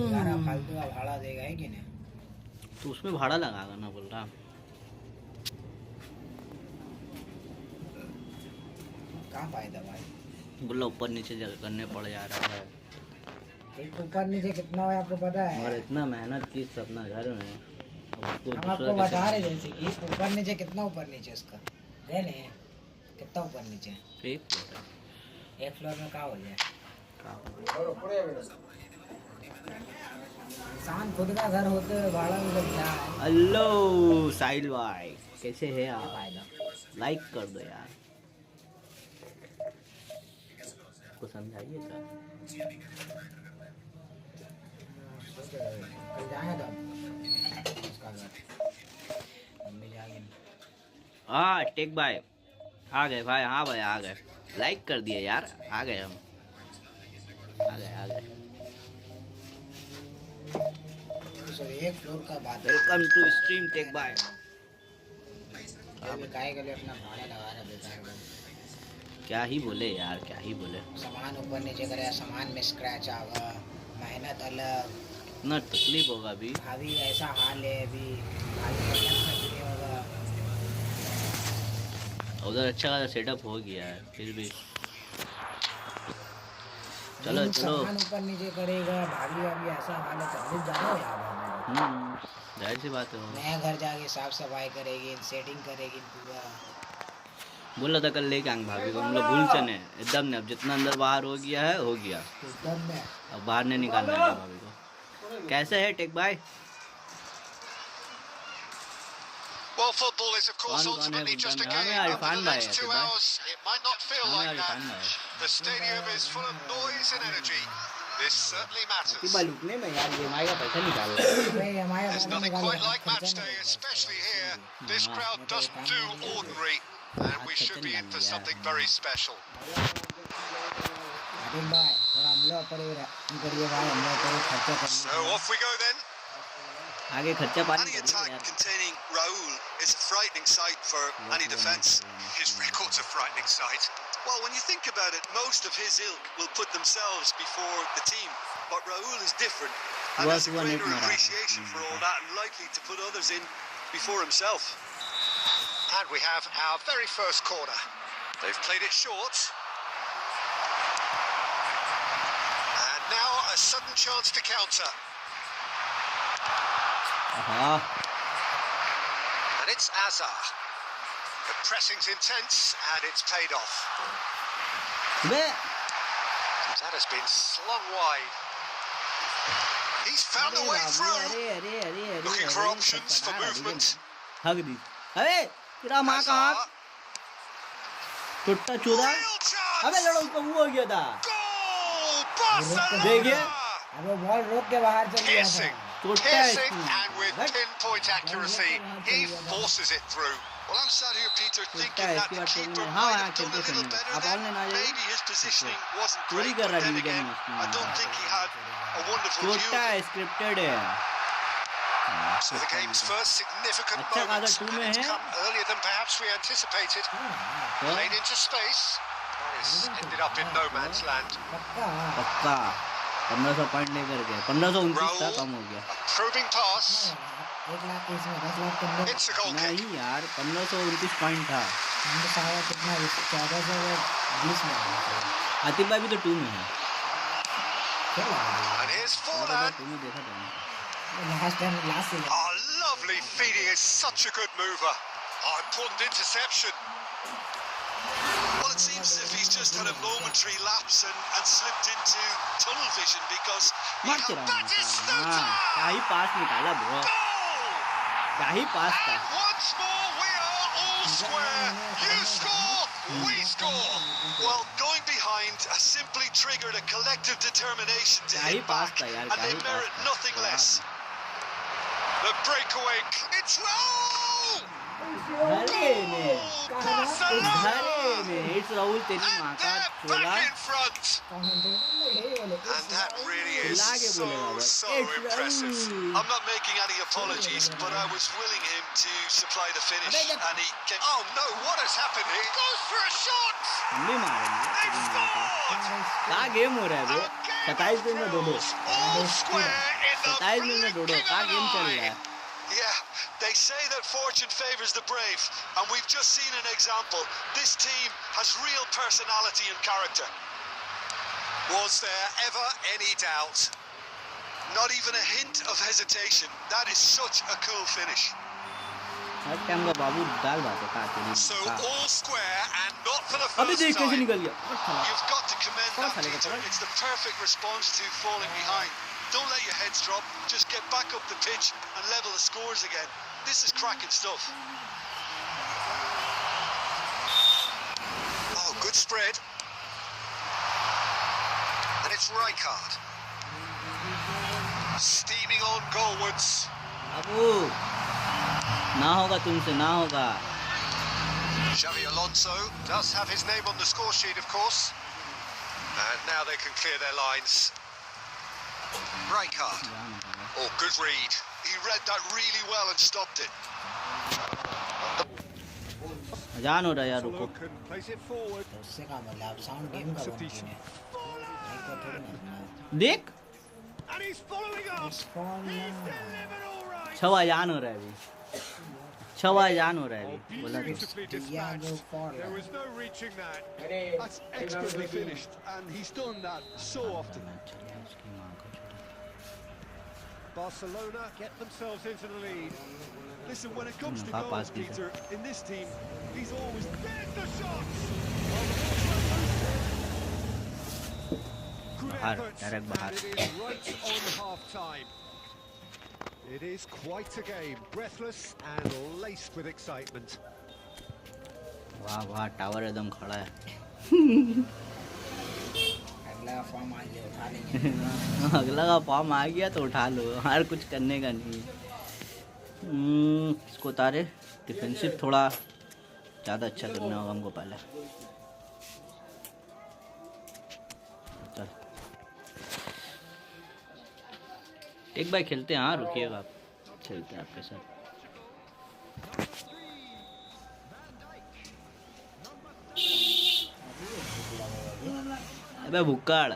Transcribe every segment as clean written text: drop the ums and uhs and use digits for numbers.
यार फालतू का भाड़ा देगा है कि नहीं? तो उसमें भाड़ा लगागा ना बोल रहा। क्या फायदा भाई? बोला ऊपर नीचे करने पड़ जा रहा है। एक ऊपर नीचे कितना है आपको पता है? और इतना मेहनत की अपना घर में, हम आपको बता रहे जैसे कि ऊपर नीचे कितना ऊपर नीचे उसका है नहीं, कितना ऊपर नीचे? एक फ्लोर में क्या हो जाए? इंसान खुद का घर होते हुए भाड़ा भी लग रहा है। हेलो साहिल भाई, कैसे है आप? लाइक कर दो यार, को समझाइए सर। कल जाएंगे तब उसका घर मम्मी जाएगी। हाँ टेक भाई आ गए भाई। हाँ भाई आ गए, लाइक कर दिए यार, आ गए हम, आ गए। एक फ्लोर का बात। वेलकम टू स्ट्रीम टेक भाई। अभी काय के लिए अपना भाड़ा लगा रहा बेकार का। क्या ही बोले यार, क्या ही बोले। सामान ऊपर नीचे करे, सामान में स्क्रैच आगा, मेहनत अलग, इतना तकलीफ होगा अभी। अभी ऐसा हाल है अभी, नहीं होगा। उधर अच्छा खासा सेटअप हो गया है फिर भी। चलो सामान ऊपर नीचे करेगा, भाभी अभी ऐसा हाल है, तकलीफ ज़्यादा हो यार। जाहिर सी बात है। नया घर जाके साफ सफाई करेगी, सेटिंग करेगी पूरा। बोला था कल लेके आएंगे भाभी को, हम लोग भूल चने एकदम ने। अब जितना अंदर बाहर हो गया है हो गया, एकदम में अब बाहर नहीं निकालना है भाभी को। कैसे है टेक भाई? Well, football is of course ultimately just a game. Over the next 2 hours, it might not feel like that. The stadium is full of noise and energy. This certainly matters. There's nothing quite like match day, especially here. This crowd doesn't do ordinary, and we should be in for something very special. So off we go then. आगे खर्चा पानी। Any attack containing Raul is a frightening sight for any defence. His record's a frightening sight. Well, when you think about it, most of his ilk will put themselves before the team, but Raul is different and has a greater appreciation for all that and likely to put others in before himself. And we have our very first corner. They've played it short. And now a sudden chance to counter. And it's Azar. The pressing's intense and it's paid off. That has been slung wide. He's found a way through. Looking for options for movement. अरे तेरा माँ का हाथ टूटा चूरा। अबे लड़ो उसको वो हो गया था। देखिए अबे बॉल रोक के बाहर चल गया था। Piercing and with pinpoint accuracy, he forces it through. Well, I'm sat here, Peter, thinking that the keeper might have done a little better then. Maybe his positioning wasn't great, but then again, I don't think he had a wonderful view. So the game's first significant moments, and it's come earlier than perhaps we anticipated. Played into space. It's ended up in no man's land. 1500 point लेकर गए, 1529 था, कम हो गया। Probing pass. It's a goal kick. नहीं यार 1529 point था। आतिफ भाई भी तो 2 में है। And here's Forlan. Oh, lovely feeding is such a good mover. Oh, important interception. Well, it seems as if he's just had a momentary lapse and slipped into tunnel vision because he had Batistuta! क्या ही पास निकाला bro, क्या ही पास था। And once more we are all square. You score, we score. Well, going behind has simply triggered a collective determination to hit back, and they merit nothing less. The breakaway, it's Raul! It's Raul तेरी माँ का चोला। And that really is so impressive. I'm not making any apologies, but I was willing him to supply the finish, and he came. Oh no, what has happened here? He goes for a shot! हम भी मारेंगे तेरी माँ का। क्या game हो रहा है ब्रो? 27 दिन में दो all square in the 27 दिन में दो क्या गेम चल रहा है. Yeah, they say that fortune favors the brave, and we've just seen an example. This team has real personality and character. Was there ever any doubt? Not even a hint of hesitation. That is such a cool finish. Her time का बाबू दाल बात है काटे So all square and not for the अबे first देख कैसे time. निकल गया. You've got to commend that, Peter. It's the perfect response to falling behind. Don't let your heads drop. Just get back up the pitch and level the scores again. This is cracking stuff. Oh, good spread. And it's Rijkaard. Steaming on goalwards. बाबू ना होगा तुमसे ना होगा. Xavi Alonso does have his name on the score sheet, of course. And now they can clear their lines. Rijkaard. Oh, good read. He read that really well and stopped it. अजान हो रहा है यार रुको. उससे का मतलब sound game का बनती है. एक को थोड़ी ना. देख छवा जान हो रहा है अभी. छवा जान हो रहा है अभी बोला तो. There was no reaching that. That's expertly finished, and he's done that so often. Barcelona get themselves into the lead. Listen, when it comes to goals, Peter, in this team, he's always there's the shots. Good effort, and it is right on half time. It is quite a game, breathless and laced with excitement. वाह वाह tower एकदम खड़ा है. अगला form आ गया उठा लेंगे. अगला का फॉर्म आ गया तो उठा लो. हर कुछ करने का नहीं. इसको उतारे. डिफेंसिव थोड़ा ज़्यादा अच्छा करना होगा हमको पहले. चल एक बार खेलते हैं. हाँ रुकिएगा आप. खेलते हैं आपके साथ. अबे भुक्कड़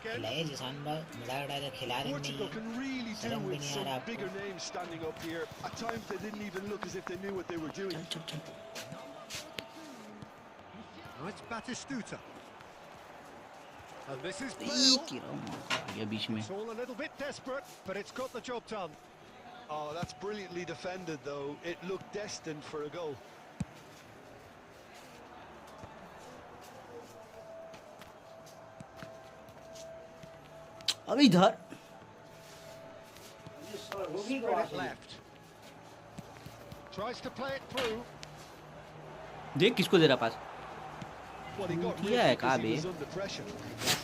खिलाए जिसान भाई मिला के खिला रहे नहीं. शर्म भी नहीं आ रहा आपको. It's Batistuta. And this is ये बीच में. It's all a little bit desperate, but it's got the job done. Oh, that's brilliantly defended, though. It looked destined for a goal. अब इधर left. Tries to play it through. देख किसको दे रहा पास. Well, he got किया है कहाँ बे. ऐसा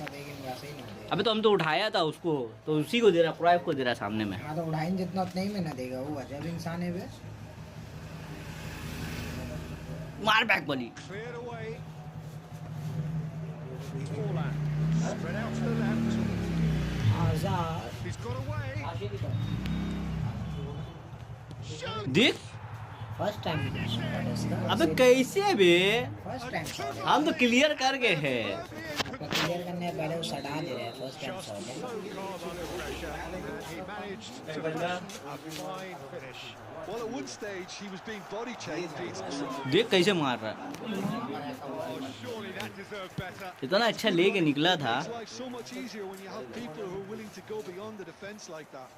देखेंगे वैसे ही ना दे. अबे तो हम तो उठाया था उसको तो उसी को दे रहा. क्राइफ को दे रहा सामने में. हाँ तो उड़ाइन जितना उतना ही में ना देगा. वो अजब इंसान है बे. मार back volley. Cleared away. Forlan. Spread out to the left. आजाद. He's got away. देख फर्स्ट टाइम अबे कैसे बे. फर्स्ट टाइम शॉट हम तो क्लियर कर गए हैं. आपका क्लियर करने पहले वो सटा दे रहे हैं. फर्स्ट टाइम शॉट है. So calm under pressure, and he managed to fashion a fine finish. Well, at one stage, he was being body checked, Pete. देख कैसे मार रहा. Oh, surely that deserved better. इतना अच्छा लेके निकला था. It's like so much easier when you have people who are willing to go beyond the defence like that.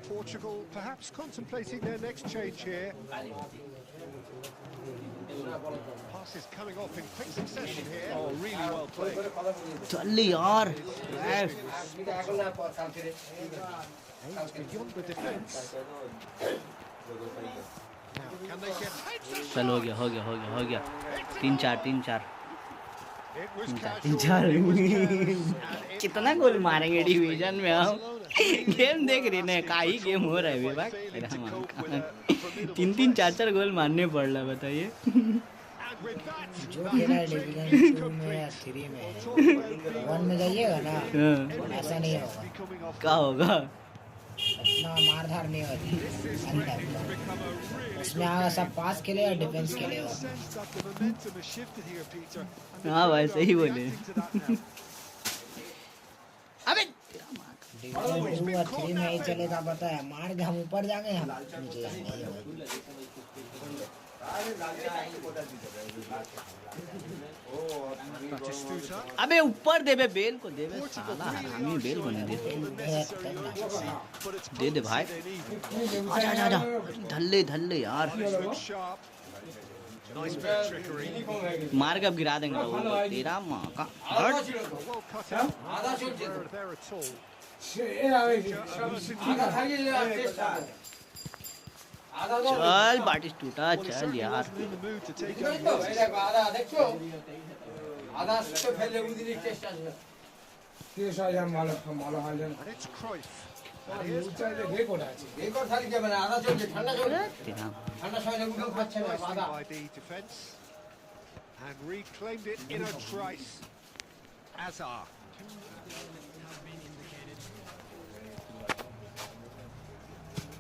Portugal perhaps contemplating their next change here. Passes coming off in quick succession here. Oh, really well played. चल यार. Aims beyond the defence. Now, can they get... चल हो गया हो गया हो गया हो गया. 3-4 3-4 It was 3-4 कितना गोल मारेंगे डिवीजन में हम. गेम देख रहे ना का ही गेम हो रहा है विभाग. 3-3 4-4 गोल मारने पड़ रहा बताइए. जो खेला है डिवीजन 2 में या 3 में 1 में जाइएगा ना. ऐसा नहीं होगा. क्या होगा. इतना मारधार नहीं होती अंदर उसमें आगे सब पास खेले और डिफेंस खेले हाँ भाई सही बोले अबे डिफेंस 2 और 3 में ही चलेगा पता है मार के हम ऊपर जाएंगे हम नीचे जाएंगे अबे ऊपर दे बे बेल को दे बे साला हरामी बेल को नहीं दे दे भाई आजा आजा आजा धल्ले धल्ले यार मार के अब गिरा देंगे तो तेरा माँ का चल बाटिस टूटा चल यार and reclaimed it in a trice. Azar.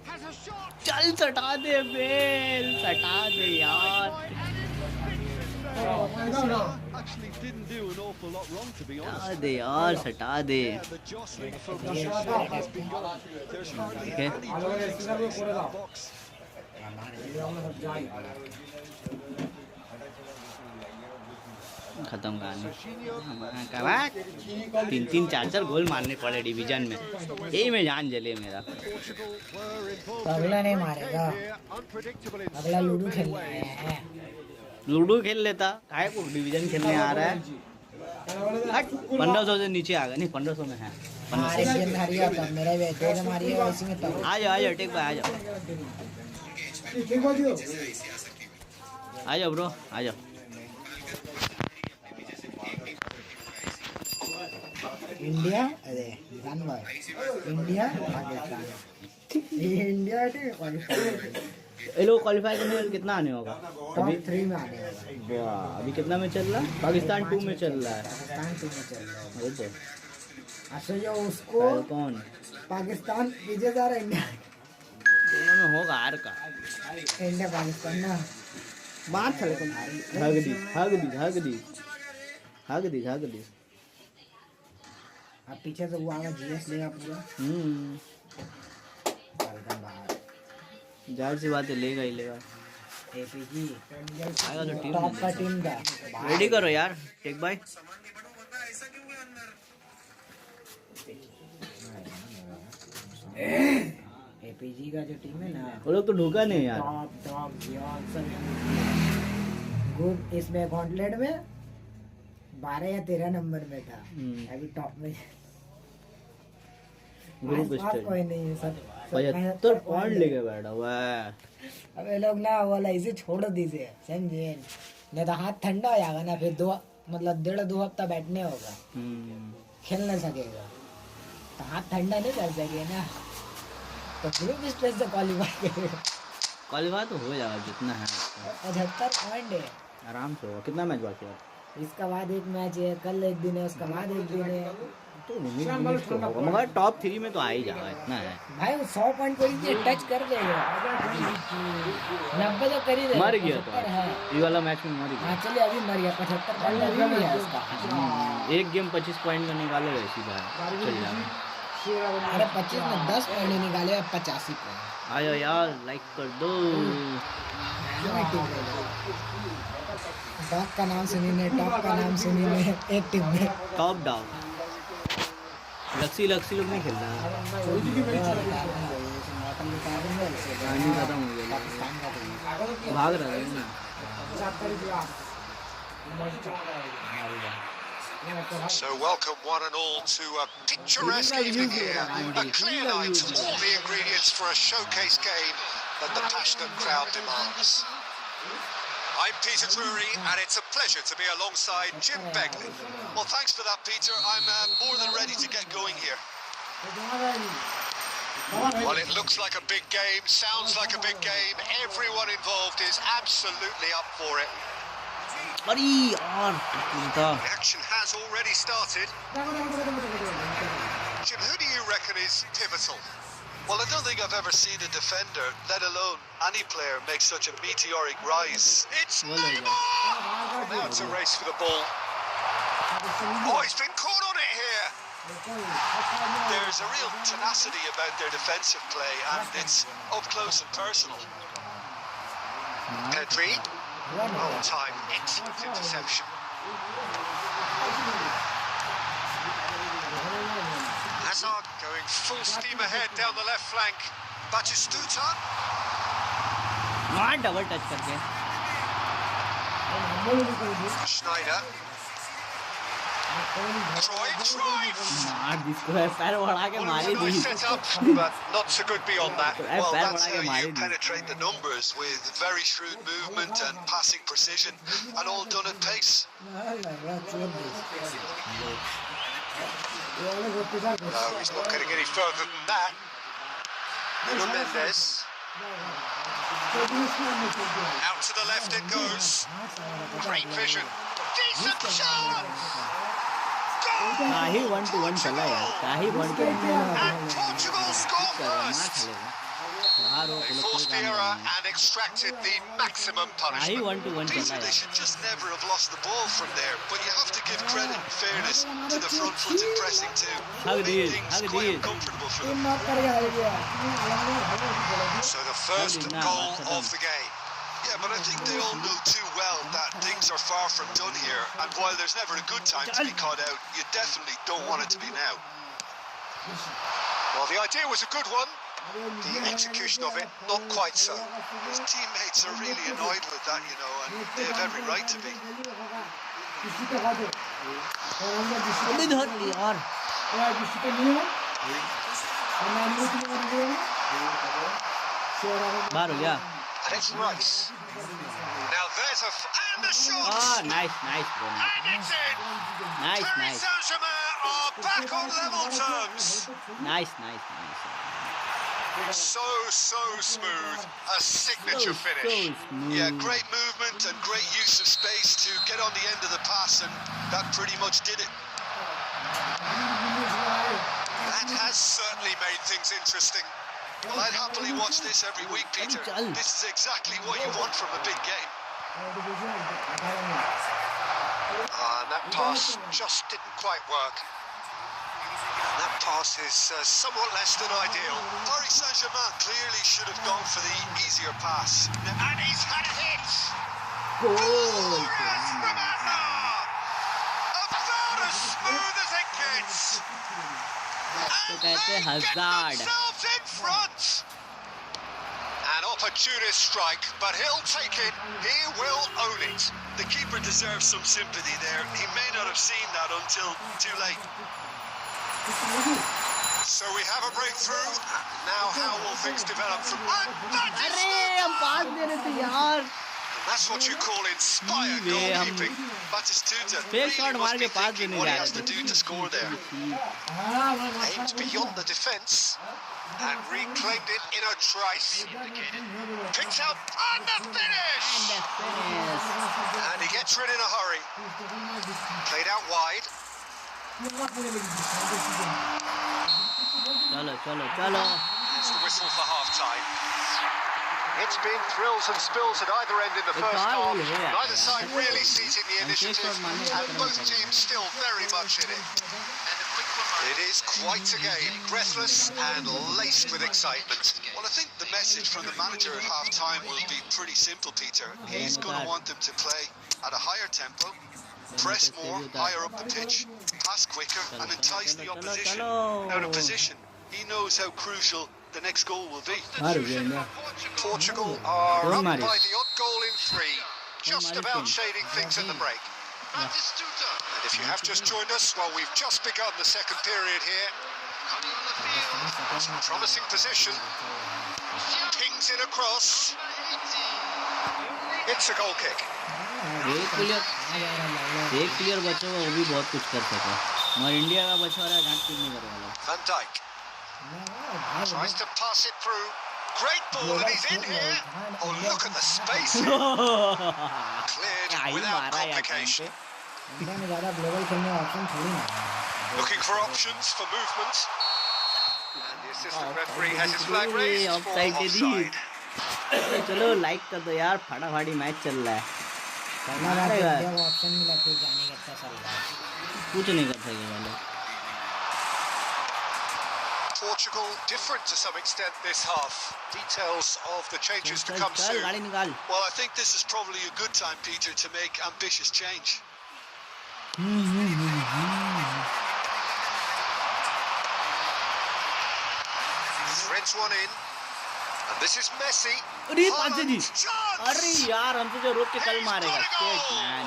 Has a shot. चल सटा दे बेल सटा दे यार Actually didn't do an awful lot wrong, to be honest. सटा दे यार सटा दे The jostling from the shot has begun. There's hardly Okay. any space in that box. खत्म कहानी 3-3 4-4 गोल मारने पड़े डिवीजन में यही में जान जले मेरा अगला नहीं मारेगा अगला लूडो खेलने आया है लूडो खेल लेता काहे को डिवीजन खेलने आ रहा है 1500 से नीचे आ गया नहीं 1500 में है हमारे गेम हारिया था मेरा भी दो गेम हारिया और इसी में तब आ जाओ टेक भाई आ जाओ ब्रो आ जाओ इंडिया अरे जान भाई इंडिया पाकिस्तान इंडिया के क्वालीफाई ये लोग क्वालीफाई करने में कितना आने होगा टॉप 3 में आने होगा वाह अभी कितना में चल रहा है पाकिस्तान 2 में चल रहा है पाकिस्तान 2 में चल रहा है वो तो अच्छा जो उसको कौन पाकिस्तान पीछे जा रहा है इंडिया दोनों में होगा हार का इंडिया पाकिस्तान ना बात चले तुम्हारी भाग दी अब पीछे से वो आगे जीएस लेगा पूरा एकदम बाहर जाहिर सी बात है लेगा ही लेगा एपीजी आएगा तो टीम टॉप का टीम का रेडी करो यार टेक भाई एपीजी का जो टीम है ना वो लोग तो ढूका नहीं यार टॉप ग्रुप इसमें गॉन्टलेट में 12 या 13 नंबर में था अभी टॉप में ग्रुप स्टेज कोई नहीं है सब 75 पॉइंट लेके बैठा हुआ है अब ये लोग ना वाला इसे छोड़ दीजिए समझे नहीं तो हाथ ठंडा हो जाएगा ना फिर 1.5-2 हफ्ता बैठने होगा खेल नहीं सकेगा तो हाथ ठंडा नहीं कर सके ना तो ग्रुप स्टेज से क्वालीफाई करेगा क्वालीफाई तो हो जाएगा जितना है 75 पॉइंट है आराम से होगा कितना मैच बाकी है इसका बाद एक मैच है कल एक दिन है उसका बाद एक दिन है तो होगा मगर टॉप 3 में तो आ ही जाएगा इतना है भाई 100 पॉइंट कोई भी टच कर देगा 90 तो कर ही देगा मर गया तो है ये वाला मैच में मर गया हाँ चलिए अभी मर गया 75 पॉइंट अभी भी है उसका एक गेम 25 पॉइंट का निकाले ऐसी बात चल जाएगा अरे 25 में 10 पॉइंट निकाले 85 पॉइंट आयो यार लाइक कर दो टॉप का नाम सुनिए टॉप का नाम सुनिए एक टीम में टॉप डाउन लक्सी लोग नहीं खेल रहा है खत्म हो गया भाग रहा है So welcome one and all to a picturesque evening here. A clear night, all the ingredients for a showcase game that the passionate crowd demands. I'm Peter Drury and it's a pleasure to be alongside Jim Begley. Well, thanks for that, Peter. I'm more than ready to get going here. Well, it looks like a big game, sounds like a big game. Everyone involved is absolutely up for it. अरे यार The action has already started. Jim, who do you reckon is pivotal? Well, I don't think I've ever seen a defender, let alone any player, make such a meteoric rise. It's Neymar! Now it's a race for the ball. Oh, he's been caught on it here. There's a real tenacity about their defensive play, and it's up close and personal. Pedri. Oh, time. Excellent interception. Hazard going full steam ahead down the left flank. Batistuta. हाँ double touch करके Schneider. Troy. मार जिसको है पैर बढ़ा के मारी दी Nice set up, but not so good beyond that. Well, पैर that's बढ़ा how के you मारी दी penetrate the numbers, with very shrewd movement and passing precision, and all done at pace. No, he's not getting any further than that. Nuno Mendes. Out to the left it goes. Great vision. Decent chance. काहे 1-1 चला यार काहे 1-1 And Portugal score first. They forced the error and extracted the maximum काहे punishment. 1-1 Peter, चला they यार should just never have lost the ball from there, but you have to give credit and fairness to the front-footed pressing too. Hug Made these, things hug quite these. uncomfortable for them. So the first goal of the game. Yeah, but I think they all know too well that things are far from done here, and while there's never a good time to be caught out, you definitely don't want it to be now. Well, the idea was a good one. The execution of it, not quite so. His teammates are really annoyed with that, you know, and they have every right to be. अबे धर ली यार बाहर हो गया And it's Rice. Now there's and the shot! हाँ nice bro And it's in! nice Paris Saint-Germain are back on level terms. nice So smooth. A signature finish. Yeah, great movement and great use of space to get on the end of the pass, and that pretty much did it. That has certainly made things interesting. Well, I'd happily watch this every week, Peter. This is exactly what you want from a big game. And that pass just didn't quite work. That pass is somewhat less than ideal. Paris Saint-Germain clearly should have gone for the easier pass. And he's had a hit! goal Yes, Romano! About as smooth as it gets! तो कहते हैं Get Hazard themselves in front! An opportunist strike, but he'll take it. He will own it. The keeper deserves some sympathy there. He may not have seen that until too late. So we have a breakthrough. Now how will things develop from अरे हम पास दे रहे थे यार That's what you call inspired goalkeeping. Batistuta Fake shot really मार must के be pass thinking देने what he जा has रहे to do to score there. Aimed beyond the defence and reclaimed it in a trice. Picked out and the finish! And he gets rid in a hurry. Played out wide. चलो It's the whistle for half-time. It's been thrills and spills at either end in the first half. Neither side really seizing the initiative, and both teams still very much in it. It is quite a game, breathless and laced with excitement. Well, I think the message from the manager at half-time will be pretty simple, Peter. He's going to want them to play at a higher tempo, press more, higher up the pitch, pass quicker, and entice the opposition out of position. He knows how crucial the next goal will be. Portugal are up by the odd goal in 3, just about shading things at the break. And if you have just joined us, well, we've just begun the second period here. Some promising position. Pings in across. It's a goal kick. एक player बचा हुआ वो भी बहुत कुछ कर सका और इंडिया का बचा रहा है घाट नहीं करने वाला Van Dijk tries to pass it through. Great ball and he's in here. Oh, look at the space here. Cleared without complication. Looking for options for movement. And The assistant referee has his flag raised for offside. चलो like कर दो यार, फटाफटी match चल रहा है। पहला बार जब option मिला फिर जाने का पता चल रहा है, कुछ नहीं कर सके वाले। Portugal different to some extent this half. Details of the changes to come soon. गाड़ी निकाल। Well, I think this is probably a good time, Peter, to make ambitious change. Threads one in. And this is Messi. अरे पांचे जी, Chance! अरे यार हमसे जो रोक के कल मारेगा। Shit man.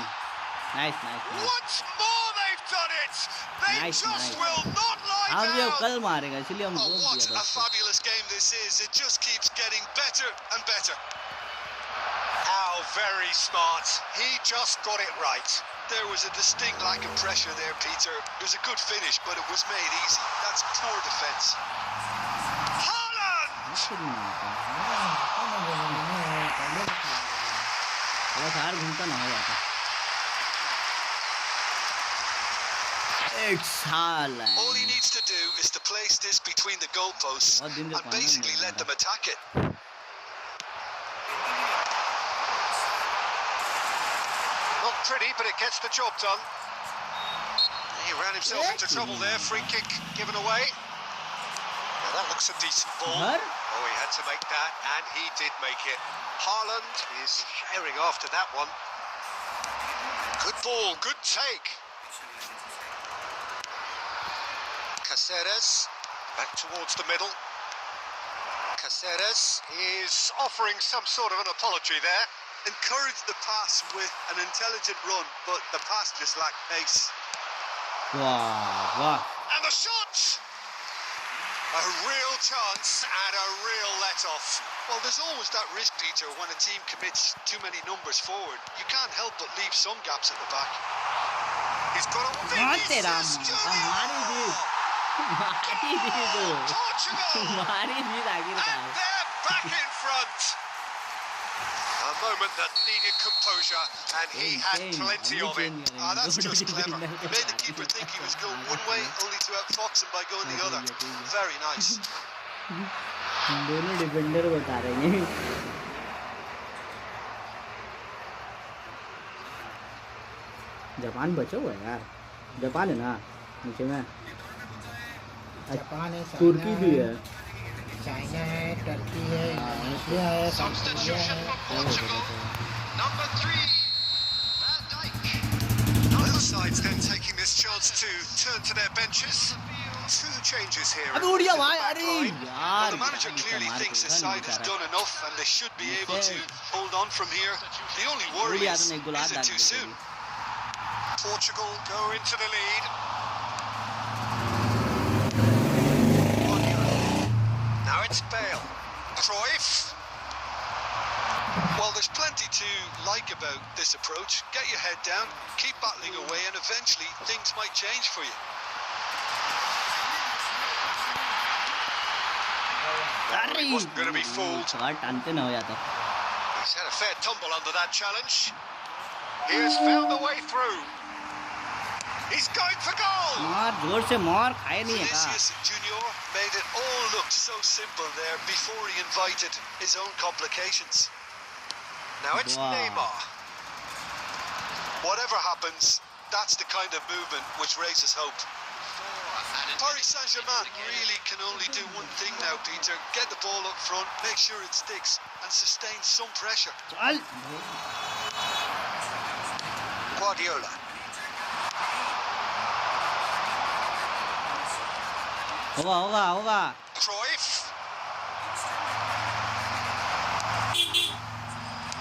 Nice. Once more they've done it. They Nice. will not lie हम जो down. कल मारेगा, इसलिए हम Oh, रोक what दिया a fabulous game this is. It just keeps getting better and better. How very smart. He just got it right. There was a distinct lack of pressure there, Peter. It was a good finish, but it was made easy. That's poor defence. Haaland! बाहर घूमता ना हो जाता। It's Haaland. All he needs to do is to place this between the goalposts and basically let them attack it. Not pretty, but it gets the job done. He ran himself into trouble there. Free kick given away. Now that looks a decent ball. Huh? Oh, he had to make that, and he did make it. Haaland is sharing after that one. Good ball, good take. Caceres back towards the middle. Caceres is offering some sort of an apology there. Encourage the pass with an intelligent run, but the pass just lacked pace. वाह। And the shot! A real chance and a real let-off. Well, there's always that risk, Peter, when a team commits too many numbers forward. You can't help but leave some gaps at the back. He's got a तेरा Vinicius Junior! हमारी भी तो Portugal! हमारी भी आखिरकार। And they're back in front. A moment that needed composure, and he had plenty of it. That's just clever. He made the keeper think he was going one way, only to outfox him by going the other. Very nice. दोनों defender बता रहे हैं। Japan बचा हुआ है यार, Japan है ना नीचे में, जापान है, तुर्की भी है, चाइना है, टर्की है, इंडिया है, Substitution for Portugal. Number 3, Van Dijk. Both sides then taking this chance to turn to their benches. 2 changes here. अबे उड़िया भाई, Back अरे line. Well, यार the manager clearly thinks his side has done enough and they should be able to hold on from here. The only worry is it too soon? Portugal go into the lead. Now it's Bale. Cruyff. Well, there's plenty to like about this approach. Get your head down, keep battling away, and eventually things might change for you. अरे He wasn't going to be fooled. सवाल टानते ना हो जाता। He's had a fair tumble under that challenge. He has found the way through. He's going for goal. मार जोर से मार, खाए नहीं है का। Vinicius Junior made it all look so simple there before he invited his own complications. Now it's Wow. Neymar. Whatever happens, that's the kind of movement which raises hope. Paris Saint-Germain really can only do one thing now, Peter. Get the ball up front, make sure it sticks, and sustain some pressure. चल। Guardiola. होगा। Cruyff.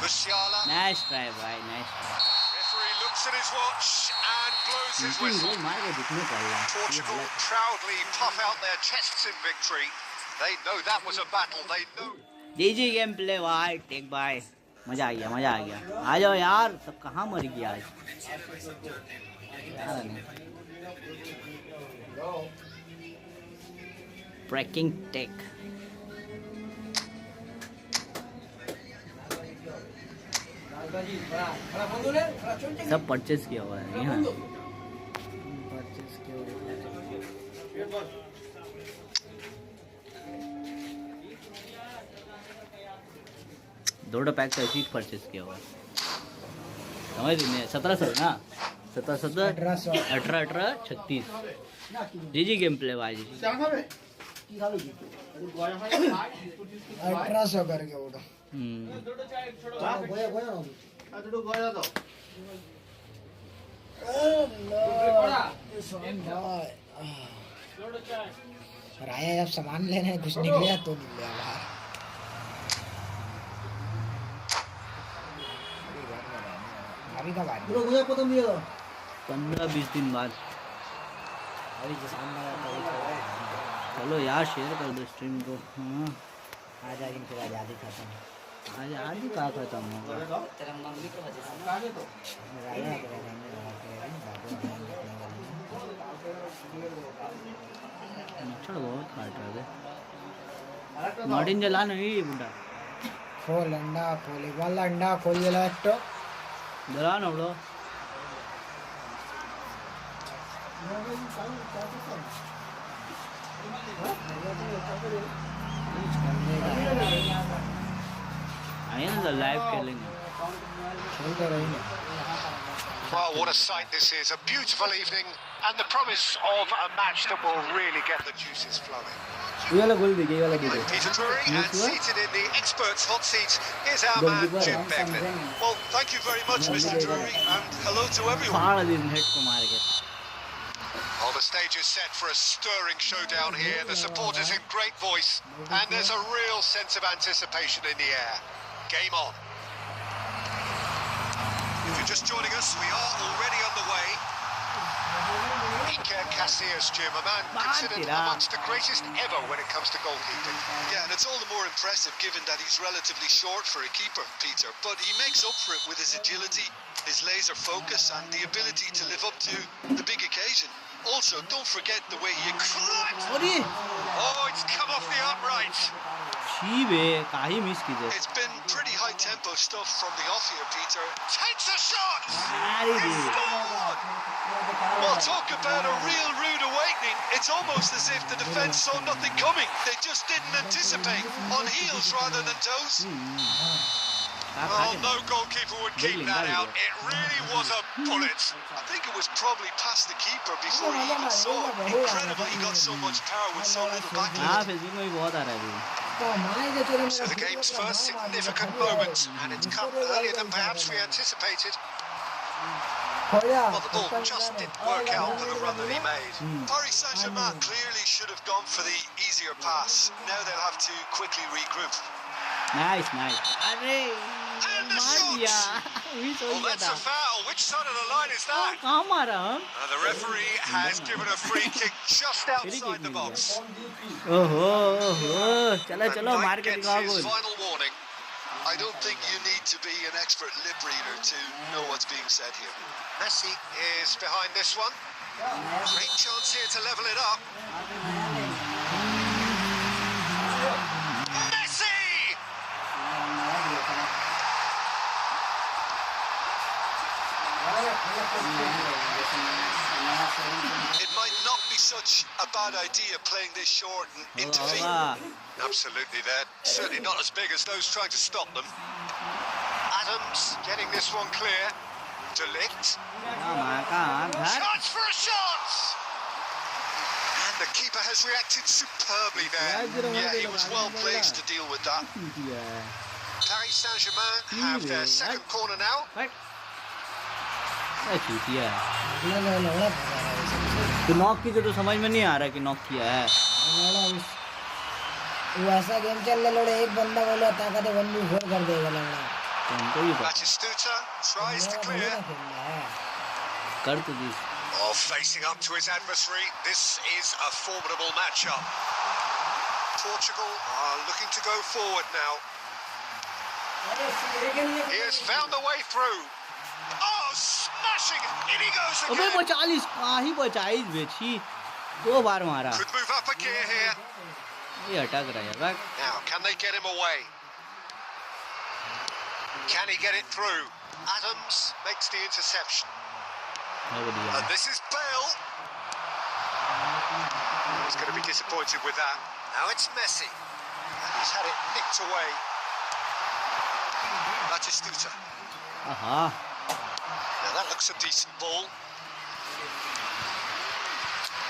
Musiala. Nice try भाई, nice. Referee looks at his watch and blows his whistle. मार के दिखने पड़ रहा है। Portugal proudly puff out their chests in victory. They know that was a battle. They know. जीजी game play भाई, take bye. मजा आ गया। आ जाओ यार, सब कहाँ मर गया आज। Breaking take. सब परचेस किया हुआ है यहाँ। 2 पैक तो ऐसे ही परचेस किया हुआ समझ रही 1700 ना 1700 18 36 जी गेम प्ले भाई जी 1800 करके उठो राया जब सामान लेने कुछ निकले तो निकले बाहर अभी कब आ रही 15-20 दिन बाद अभी किसान चलो यार शेयर कर दो स्ट्रीम को हाँ आज आगे फिर आज़ादी खत्म आज ही कहाँ खत्म होगा राया मच्छर बहुत काट रहा है मॉर्निंग जला नहीं बुढ़ा खोल अंडा खोल एक वाला अंडा खोल दिया तो जला ना बोलो आइए ना लाइव खेलेंगे खेलते रहेंगे Wow, what a sight this is. A beautiful evening and the promise of a match that will really get the juices flowing. ये वाला गोल देखिए ये वाला देखिए Peter Drury, and seated in the experts' hot seat is our man Jim Beglin. Well, thank you very much, Mr. Drury, and hello to everyone. फाड़ the head को मार के Oh, the stage is set for a stirring showdown here. The supporters in great voice, and there's a real sense of anticipation in the air. Game on. If you're just joining us, we are already on the way. Iker Casillas, Jim, a man considered amongst the greatest ever when it comes to goalkeeping. Yeah, and it's all the more impressive given that he's relatively short for a keeper, Peter. But he makes up for it with his agility, his laser focus, and the ability to live up to the big occasion. Also, don't forget the way he climbed. Oh, it's come off the upright. छी बे काहे miss की दे It's been pretty high tempo stuff from the off here, Peter. Takes a shot. अरे He scored. Well, talk about a real rude awakening. It's almost as if the defence saw nothing coming. They just didn't anticipate. On heels rather than toes. Oh, no goalkeeper would keep that out. It really was a bullet. I think it was probably past the keeper before he even saw it. Incredible he got so much power with so little हाँ backlash. Facebook में भी बहुत आ रहा है अभी So the game's first significant moment, and it's come earlier than perhaps we anticipated. Well, the ball just didn't work out for the run that he made. Paris Saint-Germain clearly should have gone for the easier pass. Now they'll have to quickly regroup. Nice nice अरे And the मार दिया shot! Miss हो Well, गया that's था a foul. Which side of the line is that? कहाँ मारा हम The referee has given a free kick just outside the box. ओहो ओहो चलो And चलो मार Knight के gets दिखाओ his goal final warning. I don't think you need to be an expert lip reader to know what's being said here. Messi is behind this one. Great chance here to level it up. Messi! It might not be such a bad idea playing this short and intervene. Absolutely, they're certainly not as big as those trying to stop them. Adams getting this one clear. De Ligt. Chance for a shot! And the keeper has reacted superbly there. Yeah, he was well placed to deal with that. Paris Saint-Germain have their second corner now. चूतिया है तो knock की तो समझ में नहीं आ रहा कि नॉक किया है वो ऐसा गेम चल रहा लोड़े एक बंदा बोला ताकत 1v4 कर देगा लड़ना तुमको भी पता Batistuta tries to clear. कर तो दी Oh, facing up to his adversary. This is a formidable matchup. Portugal are looking to go forward now. He has found a way through. Oh, smashing! In he goes अबे again. 45 कहाँ 45 बेची 2 बार मारा Could move up a gear here. ये अटक रहा है बस Now, can they get him away? Can he get it through? Adams makes the interception. And this is Bale. He's going to be disappointed with that. Now it's Messi. And he's had it nicked away. Batistuta. Aha. Now that looks a decent ball.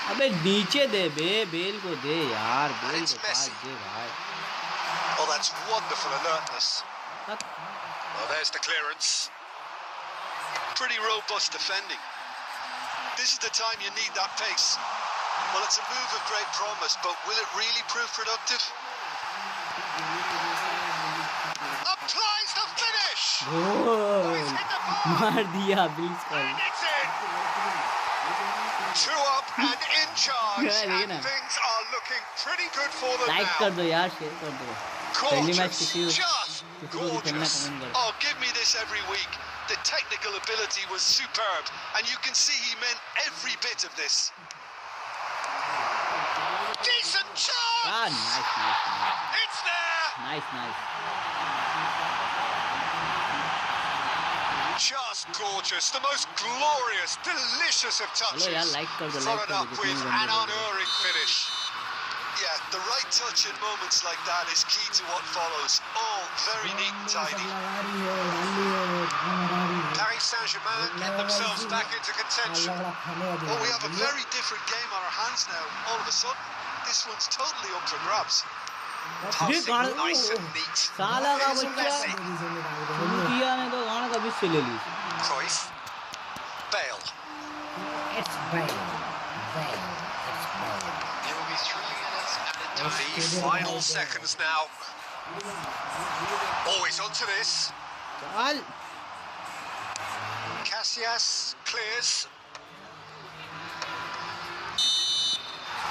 अबे नीचे दे बे bell को दे यार bell It's को पास Messi. दे भाई Oh, that's wonderful alertness. तक Oh, there's the clearance. Pretty robust defending. This is the time you need that pace. Well, it's a move of great promise, but will it really prove productive? Applies the finish! Goal He's hit the bar! मार दिया बिल्कुल And it's in! Two up and in charge, Yeah, and yeah. things are looking pretty good for them like कर now. दो यार share कर दो पहली match Gorgeous, किसी just को भी खेलना gorgeous. कमेंट कर Oh, give me this every week. The technical ability was superb, and you can see he meant every bit of this. Decent chance! यार nice It's there! Nice nice Just gorgeous, the most glorious, delicious of touches. Hello यार like कर दो Followed like up कर with दो an unerring finish. Yeah, the right touch in moments like that is key to what follows. All very neat and tidy. Paris Saint-Germain get themselves back into contention. Oh, we have a very different game on our hands now. All of a sudden, this one's totally up for grabs. Passing nice and neat. साला का Here's बच्चा Messi. किया ने तो गाना का भी से ले ली Cruyff. Bale. It's Bale. Bale. It's Bale. There will be 3 minutes added The time. final seconds now. Always onto this. चल Casillas clears.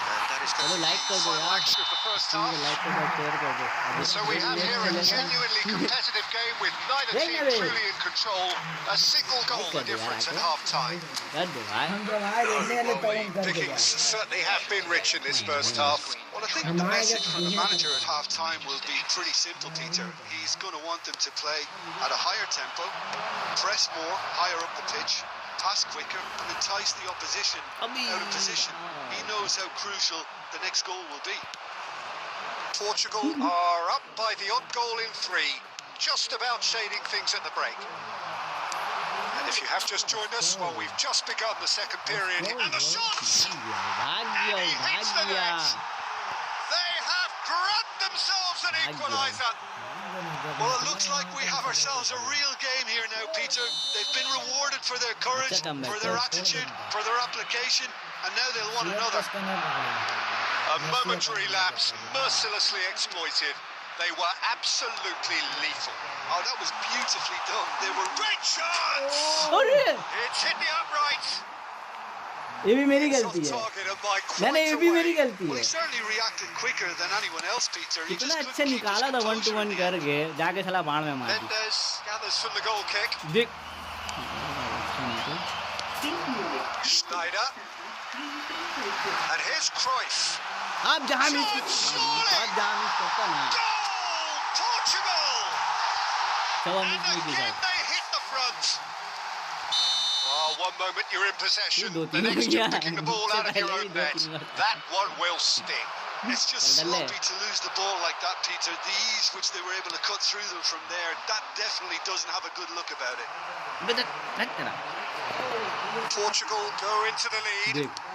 And that is चलो the लाइक कर दो final यार action of the first half. Like कर दो share कर दो So we have here a genuinely competitive game with neither team truly in control. A single goal the difference at half-time. कर दो भाई हम जो भाई देखने वाले तो हम कर Pickings देगा certainly have been rich in this first half. Well, I think the message from the manager at half-time will be pretty simple, Peter. He's going to want them to play at a higher tempo, press more, higher up the pitch, pass quicker, and entice the opposition out of position. He knows how crucial the next goal will be. Portugal are up by the odd goal in 3, just about shading things at the break. And if you have just joined us, well, we've just begun the second period, and the shots! भाग And गया he भाग hits the गया net! They have grabbed themselves an equaliser! Well, it looks like we have ourselves a real game here now, Peter. They've been rewarded for their courage, for their attitude, for their application, and now they'll want another. A momentary lapse, mercilessly exploited. They were absolutely lethal. Oh, that was beautifully done. They were great shots! अरे It's hit the upright. ये भी मेरी It's off गलती है target and by नहीं, quite ये a भी way. मेरी गलती Well, है। he certainly reacted quicker than anyone else, Peter. He कितना just अच्छा couldn't keep his निकाला था 1 to composure 1 in the end. करके जाके साला बाण में मार दी Mendes gathers from the goal kick. देख Schneider. And here's Cruyff. आप जहाँ मिस Shot, surely! आप जहाँ मिस करता ना Goal! Portugal! सवा And मिस नहीं की again शायद they hit the front. Oh, one moment you're in possession, दो the तीन next हो you're गया picking the ball out of your own net. That one will sting. It's just sloppy to lose the ball like that, Peter. The ease which they were able to cut through them from there, that definitely doesn't have a good look about it. बेटा रख तेरा Portugal go into the lead. देख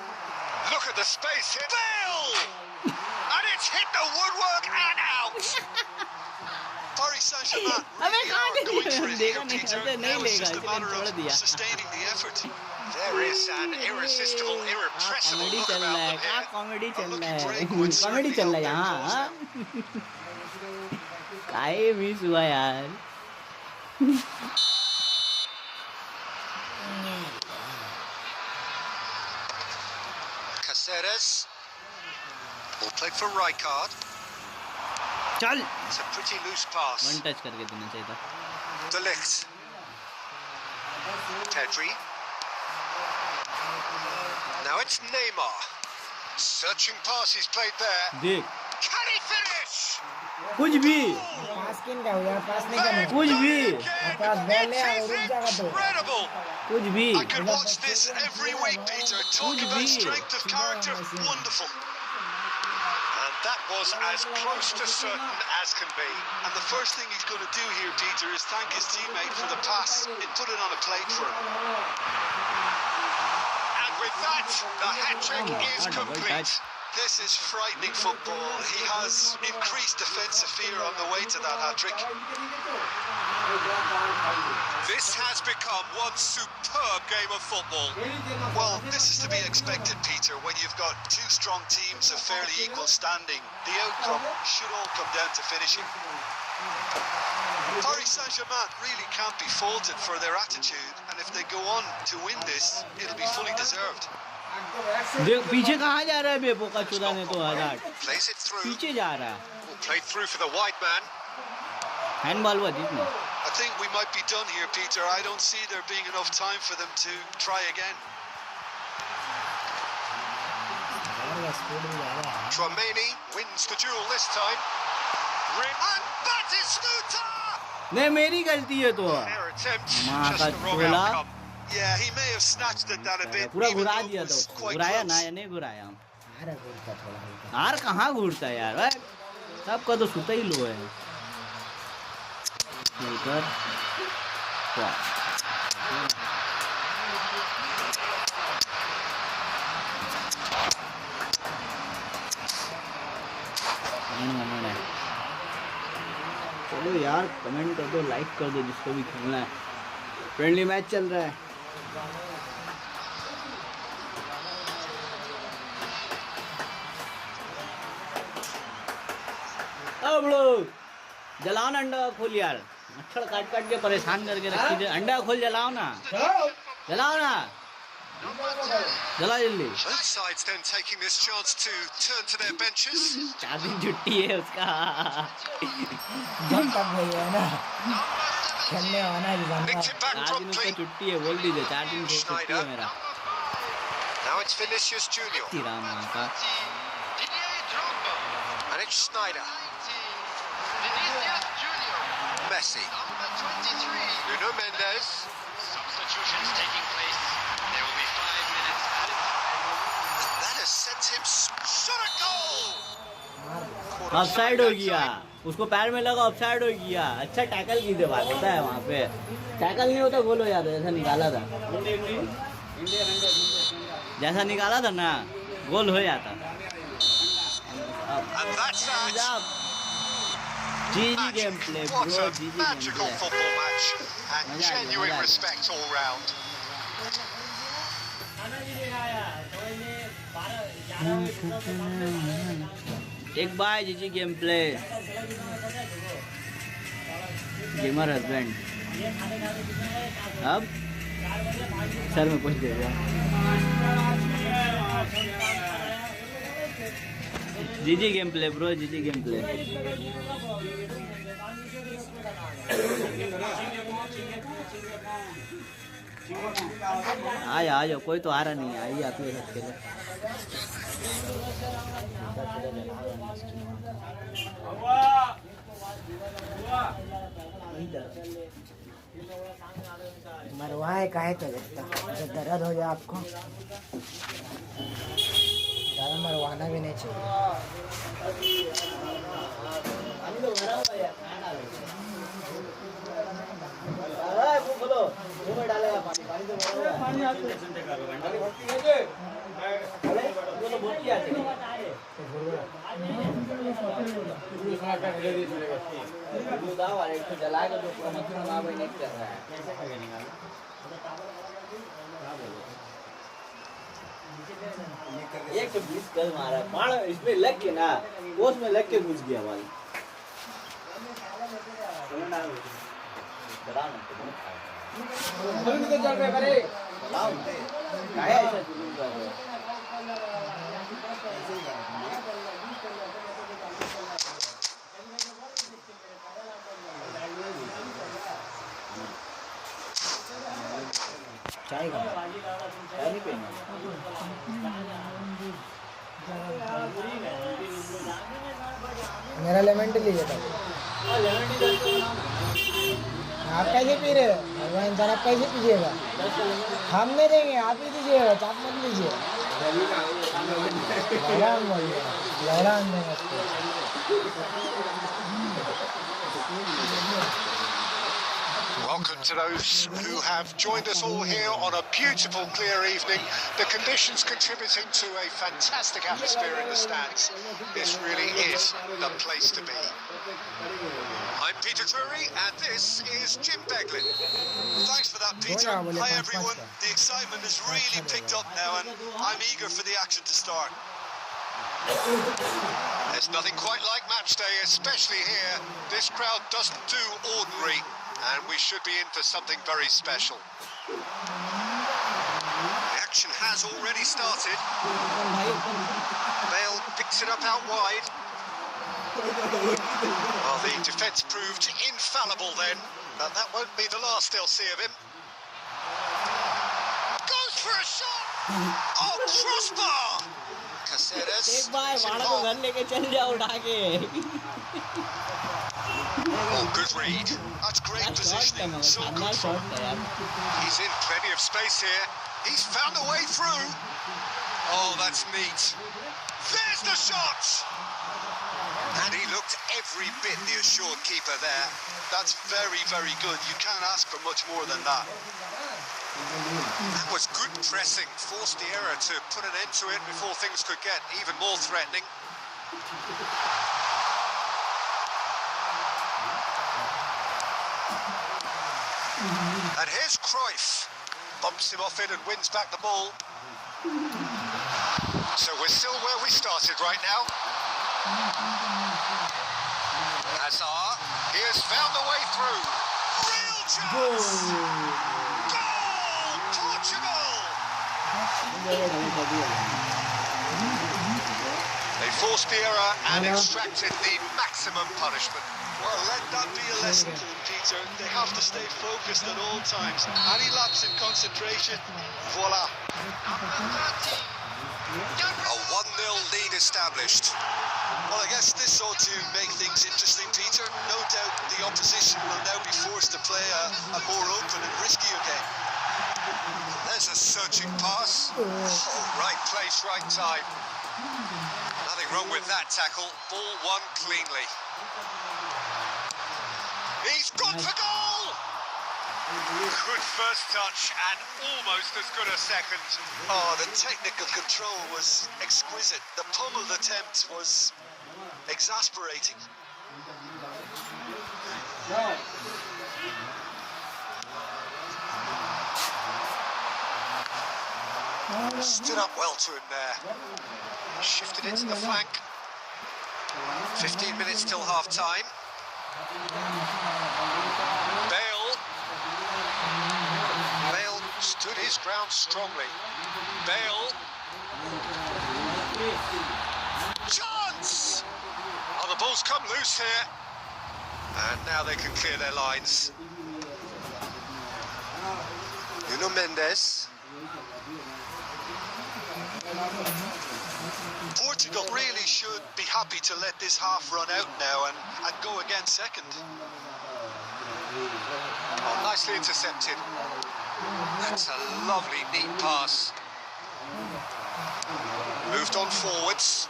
Look at the space here. Bale! And it's hit the woodwork and out. Paris Saint-Germain अबे really कहाँ are going for नहीं it देगा here, नहीं Peter. ऐसे नहीं Now it's लेगा just a इसे matter छोड़ of दिया sustaining the effort. There is an irresistible, irrepressible comedy look चल about रहा है them क्या here. कॉमेडी A चल lucky रहा है break would कॉमेडी certainly चल रहा है help their यहाँ cause हाँ? काहे मिस हुआ यार Caceres. Ball played for Rijkaard. चल It's a pretty loose pass. One touch करके देना चाहिए था De Ligt. Pedri. Now it's Neymar. Searching pass he's played there. देख Can he finish? कुछ भी पास किन का हुआ पास नहीं करना कुछ भी पास बॉल ले It और is रुक जाएगा तो incredible. कुछ भी I could watch this every week, Peter. Talk about strength of character. Wonderful. And That was as close to certain as can be. And the first thing he's going to do here, Peter, is thank his teammate for the pass. He put it on a plate for him. And with that, the hat-trick is complete. This is frightening football. He has increased defensive fear on the way to that hat-trick. This has become one superb game of football. Well, this is to be expected, Peter. When you've got two strong teams of fairly equal standing, the outcome should all come down to finishing. Paris Saint-Germain really can't be faulted for their attitude, and if they go on to win this, it'll be fully deserved. देख पीछे कहाँ जा रहा है बे बोका चुदा ने तो हजार Plays it through. पीछे जा रहा है Played through for the wide man. Handball हुआ जिसने I think we might be done here, Peter. I don't see there being enough time for them to try again. Tchouameni wins the duel this time. And that is Snuta! नहीं मेरी गलती है तो Fair attempt, माँ just का the wrong Chola outcome. Yeah, he may have snatched at that a bit. पूरा even घुरा though it दिया तो was quite घुराया close. ना या नहीं घुराया अरे घूरता थोड़ा हल्का यार कहाँ घूरता है यार सबका तो सुता ही लो है मिलकर वाह चलो यार कमेंट कर दो लाइक कर दो जिसको भी खेलना है फ्रेंडली मैच चल रहा है अब लोग जलाओ ना अंडा खोल यार मच्छर काट काट के परेशान करके रखी है अंडा खोल जलाओ ना जला जल्दी Both sides then taking this chance to turn to their benches. 4 दिन छुट्टी है उसका जब तक गई है ना खेलने आना है Nicked it back 4 दिन उसका promptly. छुट्टी है बोल दीजिए 4 दिन की छुट्टी है मेरा Now it's Vinicius Junior. तेरा माँ का And it's Schneider. Messi. Nuno Mendes. Substitutions taking place. There will be 5 minutes added. That has sent him shot a goal. Offside हो गया उसको पैर में लगा ऑफसाइड हो गया अच्छा टैकल की दे बात होता है वहाँ पे टैकल नहीं होता गोल हो जाता जैसा निकाला था जैसा निकाला था ना गोल हो जाता And that's that. जीजी game play What bro a जीजी game magical play football match. And Mजा आ गया, genuine मजा आ गया। respect all round. एक बाय जीजी गेम प्ले गेमर हस्बैंड अब सर में कुछ दे दिया जीजी गेम प्ले ब्रो जीजी गेम प्ले आ जाओ कोई तो आ रहा नहीं है आइए आप ये सब खेलो मरवाए काहे तो लगता जब दर्द हो जाए आपको ज़्यादा मरवाना भी नहीं चाहिए एक तो 20 कल मारा बाण इसमें लग के ना कोस में लग के घुस गया भाई चाय का नहीं पीना मेरा लेमन टी लीजिए था आप कैसे पी रहे हो भगवान इंसान आप कैसे पीजिएगा हम नहीं देंगे आप ही दीजिएगा आप मत लीजिए Welcome to those who have joined us all here on a beautiful, clear evening. The conditions contributing to a fantastic atmosphere in the stands. This really is the place to be. I'm Peter Drury, and this is Jim Beglin. Thanks for that, Peter. Hi, everyone. The excitement has really picked up now, and I'm eager for the action to start. There's nothing quite like match day, especially here. This crowd doesn't do ordinary, and we should be in for something very special. The action has already started. Bale picks it up out wide. Well, the defence proved infallible then, but that won't be the last they'll see of him. Goes for a shot! Oh, crossbar! Caceres. एक बार वाड़ा को घर लेके चल जाओ उठा के Oh, good read. That's great positioning. So good from him. He's in plenty of space here. He's found a way through. Oh, that's neat. There's the shot! And he looked every bit the assured keeper there. That's very, very good. You can't ask for much more than that. That was good pressing. Forced the error to put an end to it before things could get even more threatening. And here's Cruyff. Bumps him off it and wins back the ball. So we're still where we started right now. Hazard, he has found the way through. Real chance! Goal! Portugal! They forced the error and extracted the maximum punishment. Well, let that be a lesson to them, Peter. They have to stay focused at all times. Any lapse in concentration, voila. A 1-0 lead established. Well, I guess this ought to make things interesting, Peter. No doubt the opposition will now be forced to play a more open and riskier game. There's a searching pass. Oh, right place, right time. Nothing wrong with that tackle. Ball won cleanly. He's gone for goal! Good first touch and almost as good a second. Oh, the technical control was exquisite. The pummeled attempt was exasperating. Stood up well to him there. Shifted it to the flank. 15 minutes till half time. Bale stood his ground strongly. Bale. Chance! Oh, the ball's come loose here. And now they can clear their lines. Nuno Mendes. Portugal really should be happy to let this half run out now and go again second. Oh, nicely intercepted. That's a lovely, neat pass. Moved on forwards.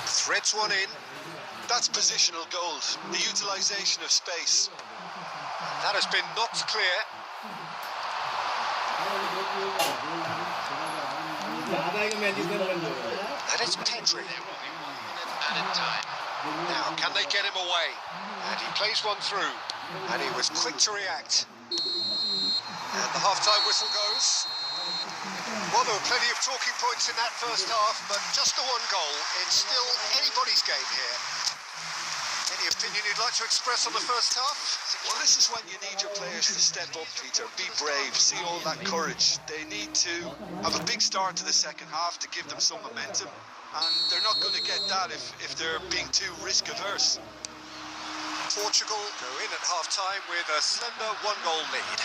Threads one in. That's positional gold, the utilisation of space. That has been knocked clear. And it's Pedri. Added time. Now, can they get him away? And he plays one through. And he was quick to react. And the half-time whistle goes. Well, there were plenty of talking points in that first half, but just the one goal. It's still anybody's game here. Any opinion you'd like to express on the first half? Well, this is when you need your players to step up, Peter. Be brave, see all that courage. They need to have a big start to the second half to give them some momentum. And they're not going to get that if they're being too risk-averse. Portugal go in at half-time with a slender one-goal lead.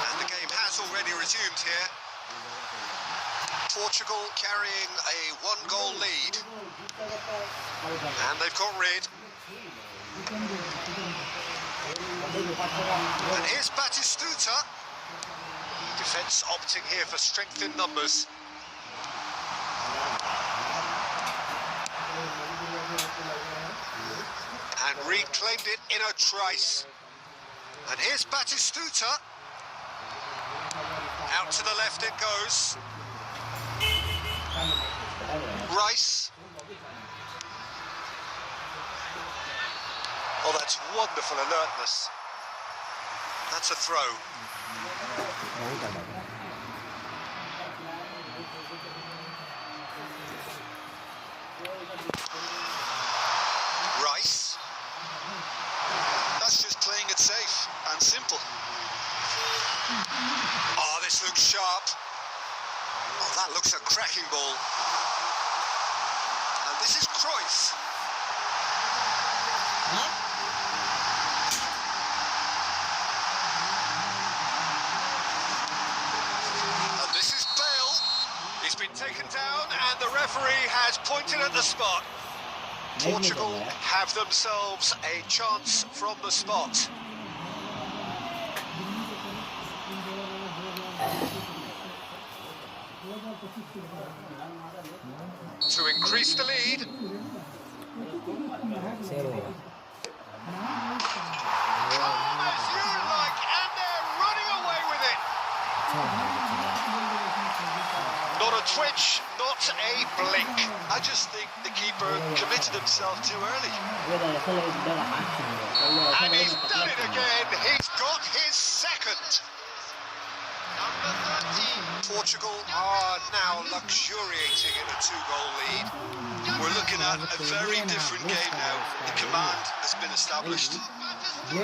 And the game has already resumed here. Portugal carrying a one-goal lead. And they've got rid. And here's Batistuta. Defence opting here for strength in numbers. And reclaimed it in a trice. And here's Batistuta. Out to the left it goes. Rice. Oh, that's wonderful alertness. That's a throw. Rice. That's just playing it safe and simple. Oh, this looks sharp. Oh, that looks a cracking ball. And this is Cruyff. And this is Bale. He's been taken down and the referee has pointed at the spot. Portugal have themselves a chance from the spot. To increase the lead. Calm as you like, and they're running away with it. Not a twitch, not a blink. I just think the keeper committed himself too early. And he's done it again. He's got his second. Number 13. Portugal are now luxuriating in a 2-goal lead. We're looking at a very different game now. The command has been established. And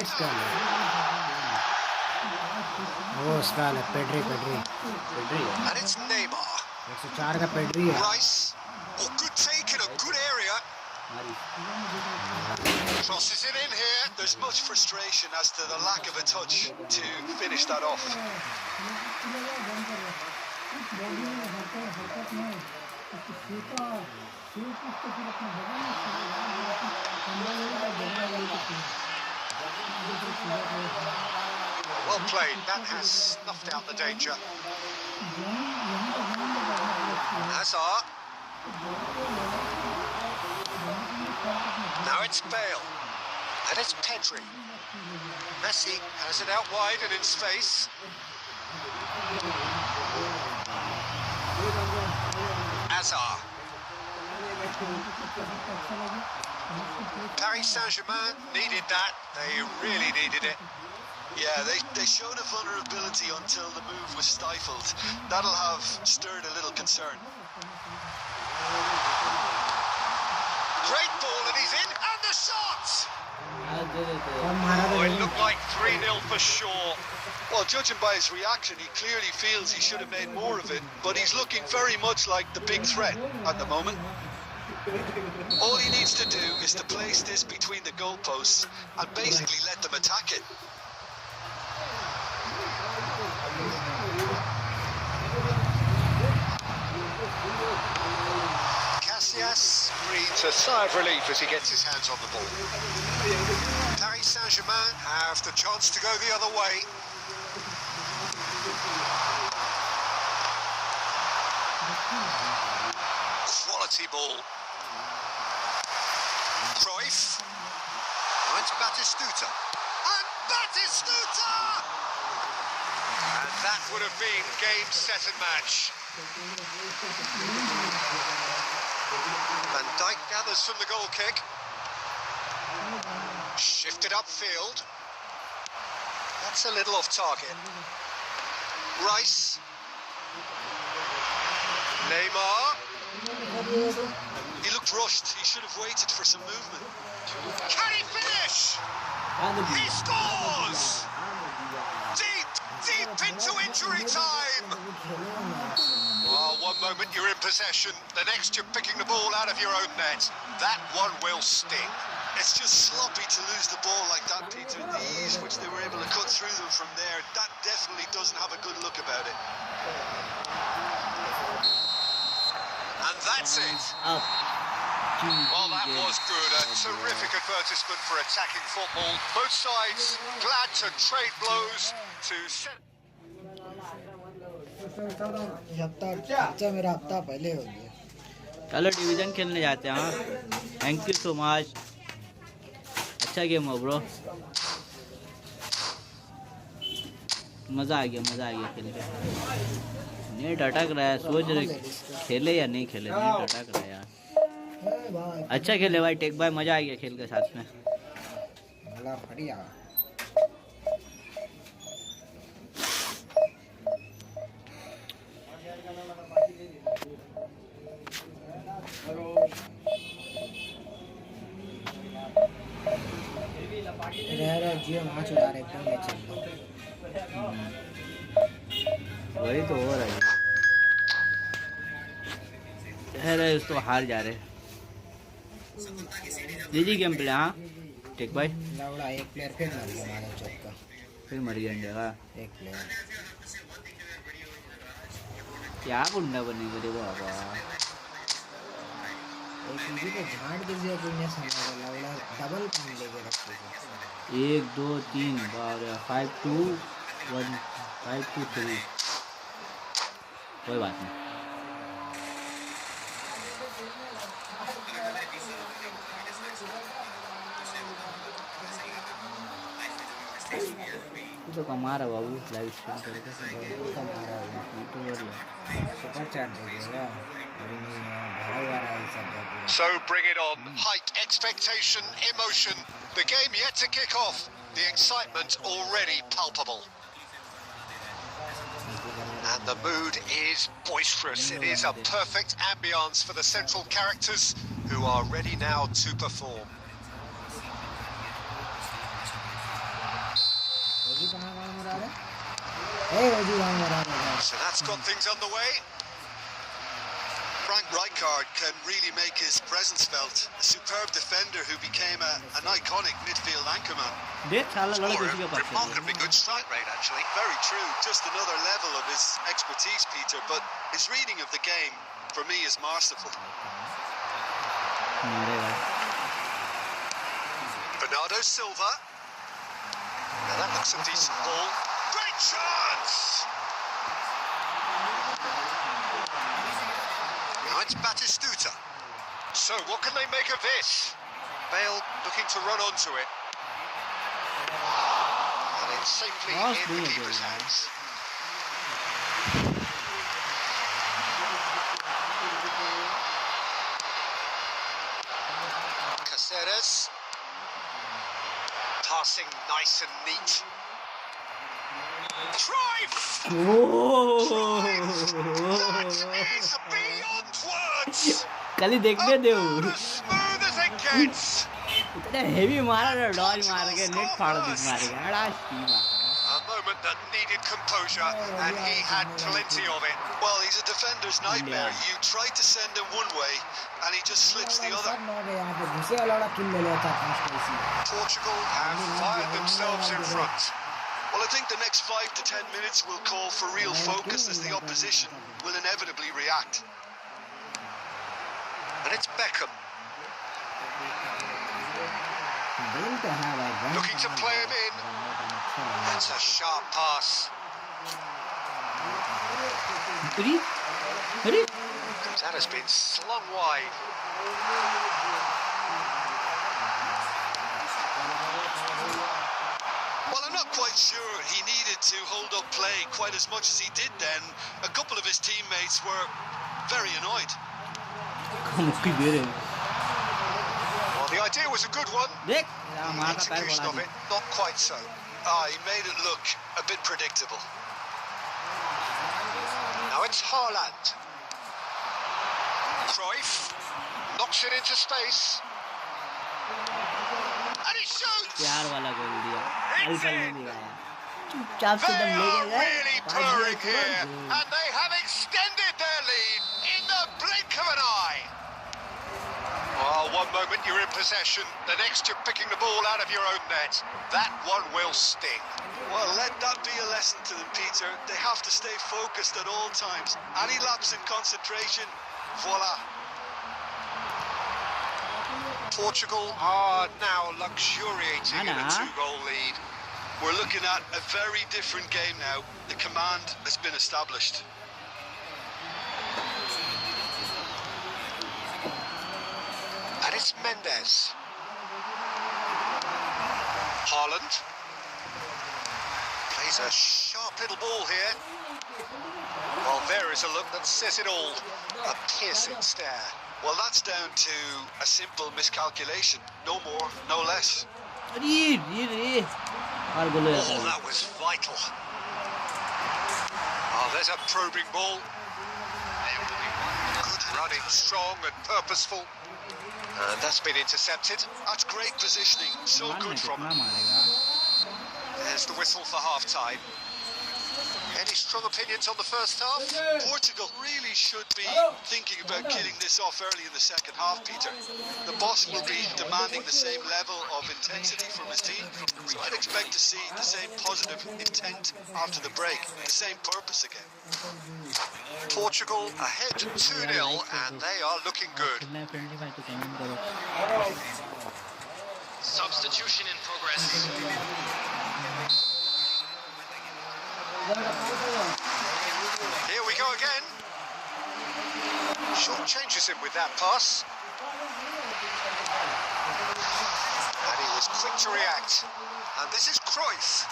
it's Neymar. Rice. Oh, good take in a good area. Crosses it in here. There's much frustration as to the lack of a touch to finish that off. Well played. That has snuffed out the danger. Hazard. Now it's Bale. And it's Pedri. Messi has it out wide and in space. Hazard. Paris Saint-Germain needed that. They really needed it. Yeah, they showed a vulnerability until the move was stifled. That'll have stirred a little concern. Great ball and he's in, and the shot! Oh, it looked like 3-0 for sure. Well, judging by his reaction, he clearly feels he should have made more of it, but he's looking very much like the big threat at the moment. All he needs to do is to place this between the goalposts and basically let them attack it. Casillas breathes a sigh of relief as he gets his hands on the ball. Paris Saint-Germain have the chance to go the other way. Quality ball. Cruyff. Finds Batistuta. And Batistuta! And that would have been game, set and match. Van Dijk gathers from the goal kick. Shifted upfield. That's a little off target. Rice. Neymar. He looked rushed. He should have waited for some movement. Can he finish? He scores! Deep into injury time. Oh, one moment you're in possession, the next you're picking the ball out of your own net. That one will sting. It's just sloppy to lose the ball like that, Peter. The ease which they were able to cut through them from there, that definitely doesn't have a good look about it. And that's it. Well, that was good. A terrific advertisement for attacking football. Both sides glad to trade blows to set... हफ्ता मेरा हफ्ता पहले हो गया। चलो division खेलने जाते हैं। हाँ थैंक यू सो मच। अच्छा गेम हो ब्रो, मज़ा आ गया खेल के। नेट अटक रहा है, सोच रहे खेले या नहीं खेले, नेट अटक रहा है यार। अच्छा खेले भाई टेक भाई, मज़ा आ गया खेल के साथ में। बढ़िया। जियो मैच उड़ा रहे एकदम मैच वही तो हो रहा है तो हार जा रहे। जी गेम प्ले। हाँ टेक भाई लवड़ा एक प्लेयर फिर मर गया मानव चौक का, फिर मर गया जगह एक प्लेयर। क्या गुंडा बने रे बाबा। एक इजी पे झाड़ गिर गया कोई नहीं समझ रहा, लवड़ा डबल काम लेके रखे थे। 1 2 3 5 2 1 5 2 3। कोई बात नहीं। तू तो कमा रहा बाबू, लाइव स्ट्रीम करके कमा रहा हूँ यूट्यूबर सुपर चैट दे देगा अभी नहीं है, भरा हुआ रहा है सब पूरा। So bring it on. Hype, expectation, emotion. The game yet to kick off. The excitement already palpable. And the mood is boisterous. It is a perfect ambience for the central characters who are ready now to perform. So that's got things underway. Frank Rijkaard can really make his presence felt. A superb defender who became an iconic midfield anchorman. देख साला लड़का Or किसी a के पास remarkably good strike rate, actually. Very true. Just another level of his expertise, Peter. But his reading of the game, for me, is masterful. Bernardo Silva. Now that looks a decent ball. Great chance! Now it's Batistuta. So what can they make of this? Bale looking to run onto it. And it's safely Last in the minute, keeper's man. hands. Caceres. Passing nice and neat. Drive! That is beyond words! कल ही देखने दे About as smooth as it gets! इतने heavy मारा ना, Dodge मार के net फाड़ दी मार के अड़ा सी मार। A moment that needed composure, and he had plenty of it. Well, he's a defender's nightmare. You try to send him one way, and he just slips the other. Portugal have fired themselves in front. Well, I think the next 5 to 10 minutes will call for real focus as the opposition will inevitably react. And it's Beckham looking to play him in. That's a sharp pass. That has been slung wide. Well, I'm not quite sure he needed to hold up play quite as much as he did then. A couple of his teammates were very annoyed. Well, the idea was a good one. देख The execution of it, not quite so. He made it look a bit predictable. Now it's Haaland. Cruyff knocks it into space. And he shoots! प्यार वाला गोल दिया, It's हल्का in. नहीं दिखाया, चुपचाप से They दम are लेके गए, really पास purring दिया here, तुरंत। and they have extended their lead in the blink of an eye. Oh, one moment you're in possession, the next you're picking the ball out of your own net. That one will sting. Well, let that be a lesson to them, Peter. They have to stay focused at all times. Any lapse in concentration, voila. Portugal are now luxuriating in a Anna. 2-goal lead. We're looking at a very different game now. The command has been established. And it's Mendes. Haaland. Plays a sharp little ball here. Well, there is a look that says it all. A piercing stare. Well, that's down to a simple miscalculation. No more, no less. Oh, that was vital. Oh, there's a probing ball. Good running, strong and purposeful. And that's been intercepted. That's great positioning. So good from him. There's the whistle for half-time. Any strong opinions on the first half? Portugal really should be thinking about killing this off early in the second half, Peter. The boss will be demanding the same level of intensity from his team, so I'd expect to see the same positive intent after the break, the same purpose again. Portugal ahead 2-0 and they are looking good. Substitution in progress. Here we go again. Short changes him with that pass. And he was quick to react. And this is Cruyff.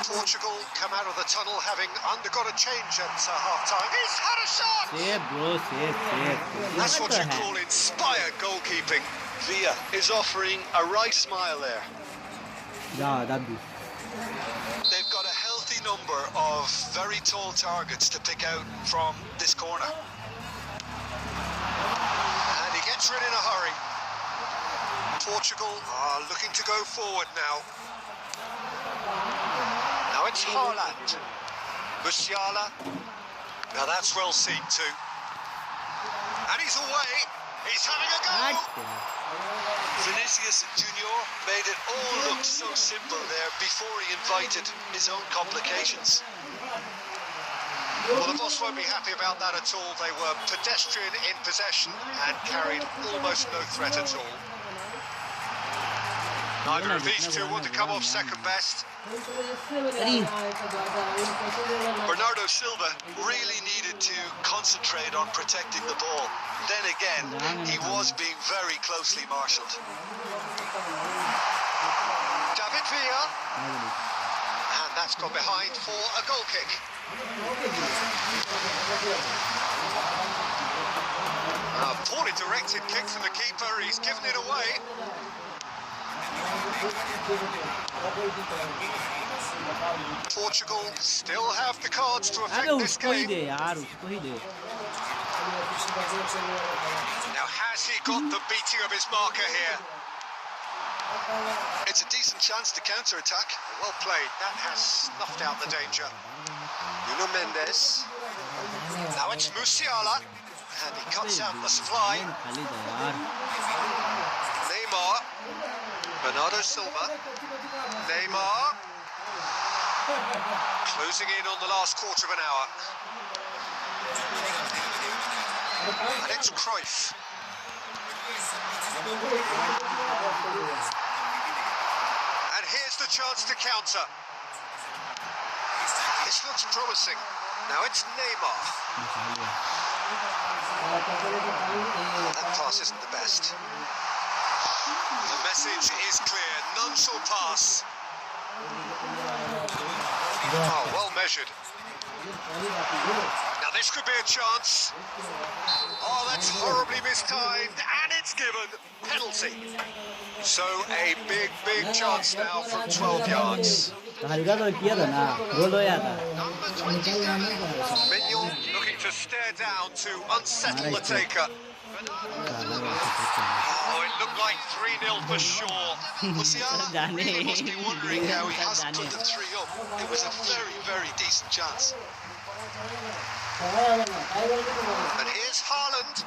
Portugal come out of the tunnel having undergone a change at half-time. He's had a shot! Safe, bro, safe. That's what you call inspired goalkeeping. Villa is offering a right smile there. They've got a healthy number of very tall targets to pick out from this corner. And he gets rid in a hurry. Portugal are looking to go forward now. Now it's Haaland. Musiala. Now that's well seen too. And he's away. He's having a go. Vinicius Junior made it all look so simple there before he invited his own complications. Well, the boss won't be happy about that at all. They were pedestrian in possession and carried almost no threat at all. Neither of these two want to come off second best. Bernardo Silva really needed to concentrate on protecting the ball. Then again, he was being very closely marshalled. David Villa. And that's gone behind for a goal kick. A poorly directed kick from the keeper. He's given it away. Portugal still have the cards to affect this game. Now has he got the beating of his marker here? It's a decent chance to counter-attack. Well played, that has snuffed out the danger. Nuno Mendes. Now it's Musiala. And he cuts out the supply. Neymar. Bernardo Silva. Neymar. Closing in on the last quarter of an hour. And it's Cruyff. And here's the chance to counter. This looks promising. Now it's Neymar. That pass isn't the best. The message is clear. None shall pass. Oh, well measured. Now this could be a chance. Oh, that's horribly mistimed, and it's given. Penalty. So a big chance now from 12 yards. Number 27. Mignon looking to stare down to unsettle the taker. Oh, it looked like 3-0 for sure. Musiala really must be wondering how he hasn't put the 3 up. It was a very, very decent chance. And here's Haaland.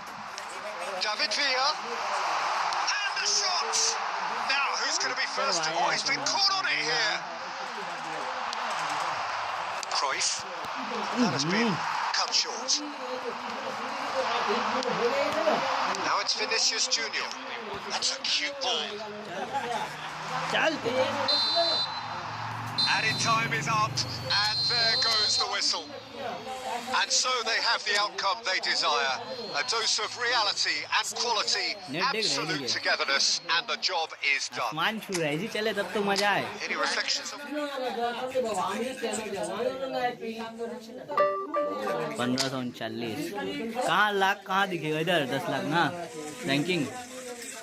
David Villa. And the shot! Now, who's going to be first? Oh, he's been caught on it here. Cruyff. That has been cut short. Now it's Vinicius Junior. That's a cute ball. Added time is up, and there goes the whistle. And so they have the outcome they desire. A dose of reality and quality, absolute togetherness, and the job is done. मान छू रहा है जी चले तब तो मजा आए. Any reflections on 1539 कहाँ लाख कहाँ दिखेगा इधर 10 लाख ना रैंकिंग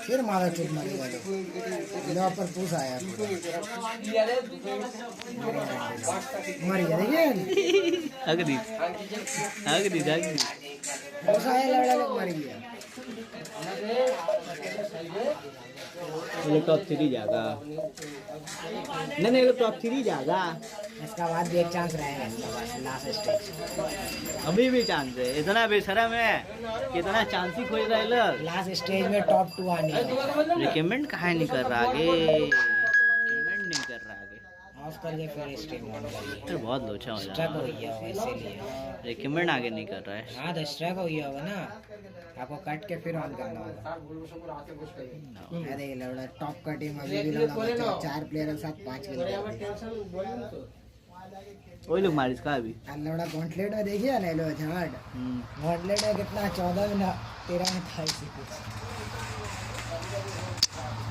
फिर मारा चुप मारेगा लो पर पूछ आया मर गया देखिए अगदी पूछ आया लड़ा लोग मर गया ये टॉप 3 जाएगा नहीं ये टॉप 3 जाएगा इसका बाद भी एक चांस रहेगा लास्ट स्टेज अभी भी चांस है इतना बेशरम है कितना चांस ही खोज रहा है लोग लास्ट स्टेज में टॉप 2 आने रिकमेंड कहाँ नहीं कर रहा आगे रिकमेंड नहीं कर रहा आगे ऑफ करके फिर स्ट्रीम ऑन करिए तो बहुत लोचा हो स्ट्रक जाएगा हो गया होगा इसीलिए रिकमेंड आगे नहीं कर रहा है हाँ तो स्ट्रक हो गया होगा ना आपको कट के फिर ऑन करना होगा अरे लौड़ा टॉप का टीम अभी भी लौड़ा बचा 4 प्लेयर के साथ 5 किल वही लोग मारिस का अभी लौड़ा गॉन्टलेट में देखिए ना लो झाड़ गॉन्टलेट में कितना 14 में 13 में था इसी कुछ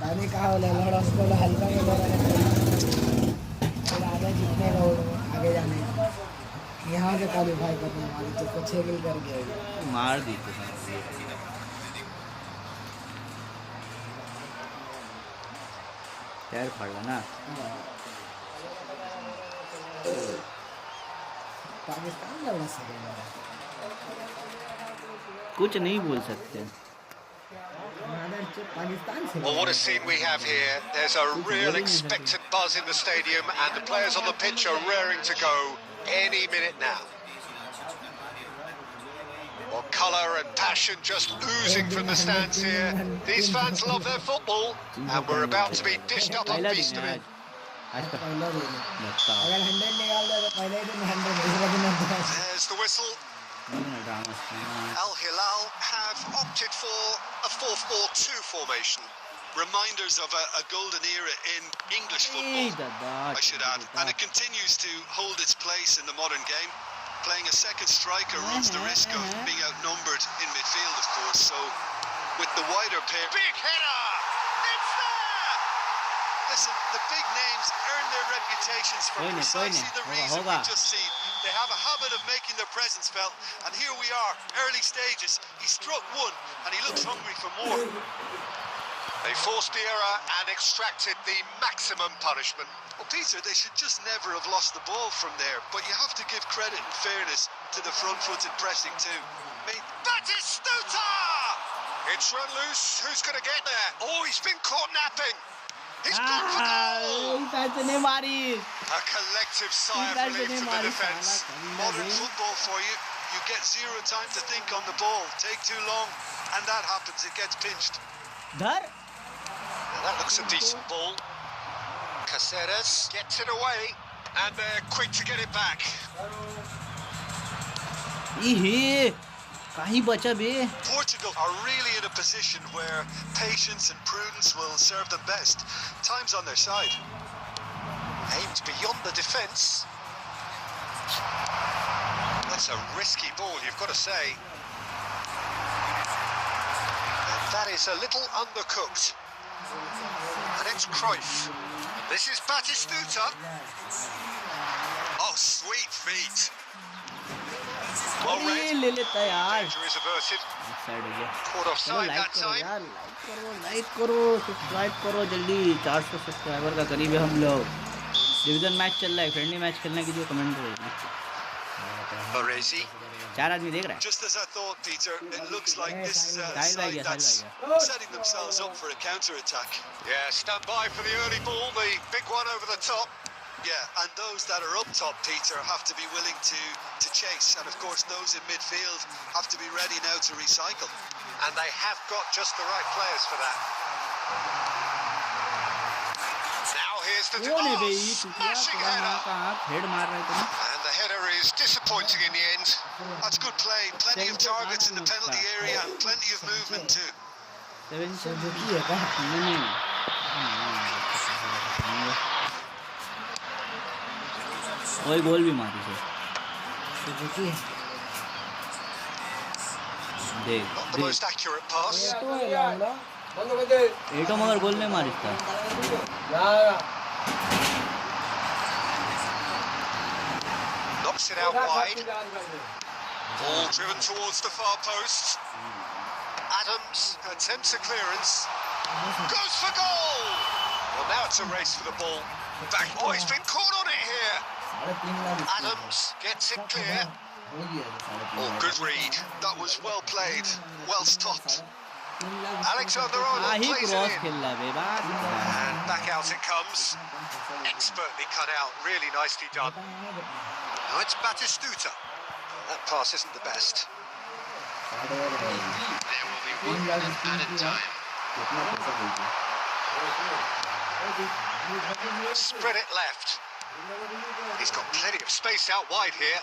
पानी कहा हो लौड़ा उसको हल्का में लौड़ा फिर आगे जीतने का आगे जाने यहाँ से क्वालिफाई करने वाले तो कुछ 6 किल कर गए मार दी तो यार पड़ा ना पाकिस्तान लौड़ा सेकंड कुछ नहीं बोल सकते Well, what a scene we have here. There's a real expectant buzz in the stadium, and the players on the pitch are raring to go any minute now. Well, colour and passion just oozing from the stands here. These fans love their football, and we're about to be dished up a feast of it. There's the whistle. Al Hilal have opted for a 4-4-2 formation. Reminders of a golden era in English football, I should add. And it continues to hold its place in the modern game. Playing a second striker runs the risk of being outnumbered in midfield, of course. So, with the wider pair... Big header! It's there! Listen, the big names earn their reputations for precisely the reason we've just seen. They have a habit of making their presence felt. And here we are, early stages. He struck one, and he looks hungry for more. They forced the error and extracted the maximum punishment. Well, Peter, they should just never have lost the ball from there, but you have to give credit and fairness to the front-footed pressing too. Batistuta! It's run loose. Who's going to get there? Oh, he's been caught napping. He's gone for goal! A collective sigh of relief from the defence. Modern football for you. You get zero time to think on the ball. Take too long, and that happens. It gets pinched. There. Now that looks a decent ball. Caceres gets it away, and they're quick to get it back. Portugal are really in a position where patience and prudence will serve them best. Time's on their side. Aimed beyond the defence. That's a risky ball, you've got to say. And that is a little undercooked. And it's Cruyff. This is Batistuta. Oh, sweet feet. Well read. Danger is averted. Caught offside that time. Like करो subscribe करो जल्दी 400 subscriber का करीब है हम लोग division match चल रहा है फ्रेंडली मैच खेलने की जो कमेंट करो Parası. 4 आदमी देख रहा है Just as I thought, Peter, it looks like this is a side that's setting themselves up for a counter-attack. Yeah, stand by for the early ball, the big one over the top. Yeah, and those that are up top, Peter, have to be willing to chase. And of course, those in midfield have to be ready now to recycle. And they have got just the right players for that. Now here's the smashing header. And the header is disappointing in the end. That's good play. Plenty of targets in the penalty area and plenty of movement too. वही गोल भी मारी से देख Not the most accurate pass. एटो मगर गोल नहीं मारी था Knocks it out wide. Ball driven towards the far post. Adams attempts a clearance. Goes for goal! Well, now it's a race for the ball. Back, oh, he's been caught on it here. Adams gets it clear. Oh, good read. That was well played. Well stopped. Alexander-Arnold he plays cross it in. खेल रहा है बेबा And back out it comes. Expertly cut out. Really nicely done. Now it's Batistuta. That pass isn't the best. There will be 1 minute added time. Spread it left. He's got plenty of space out wide here.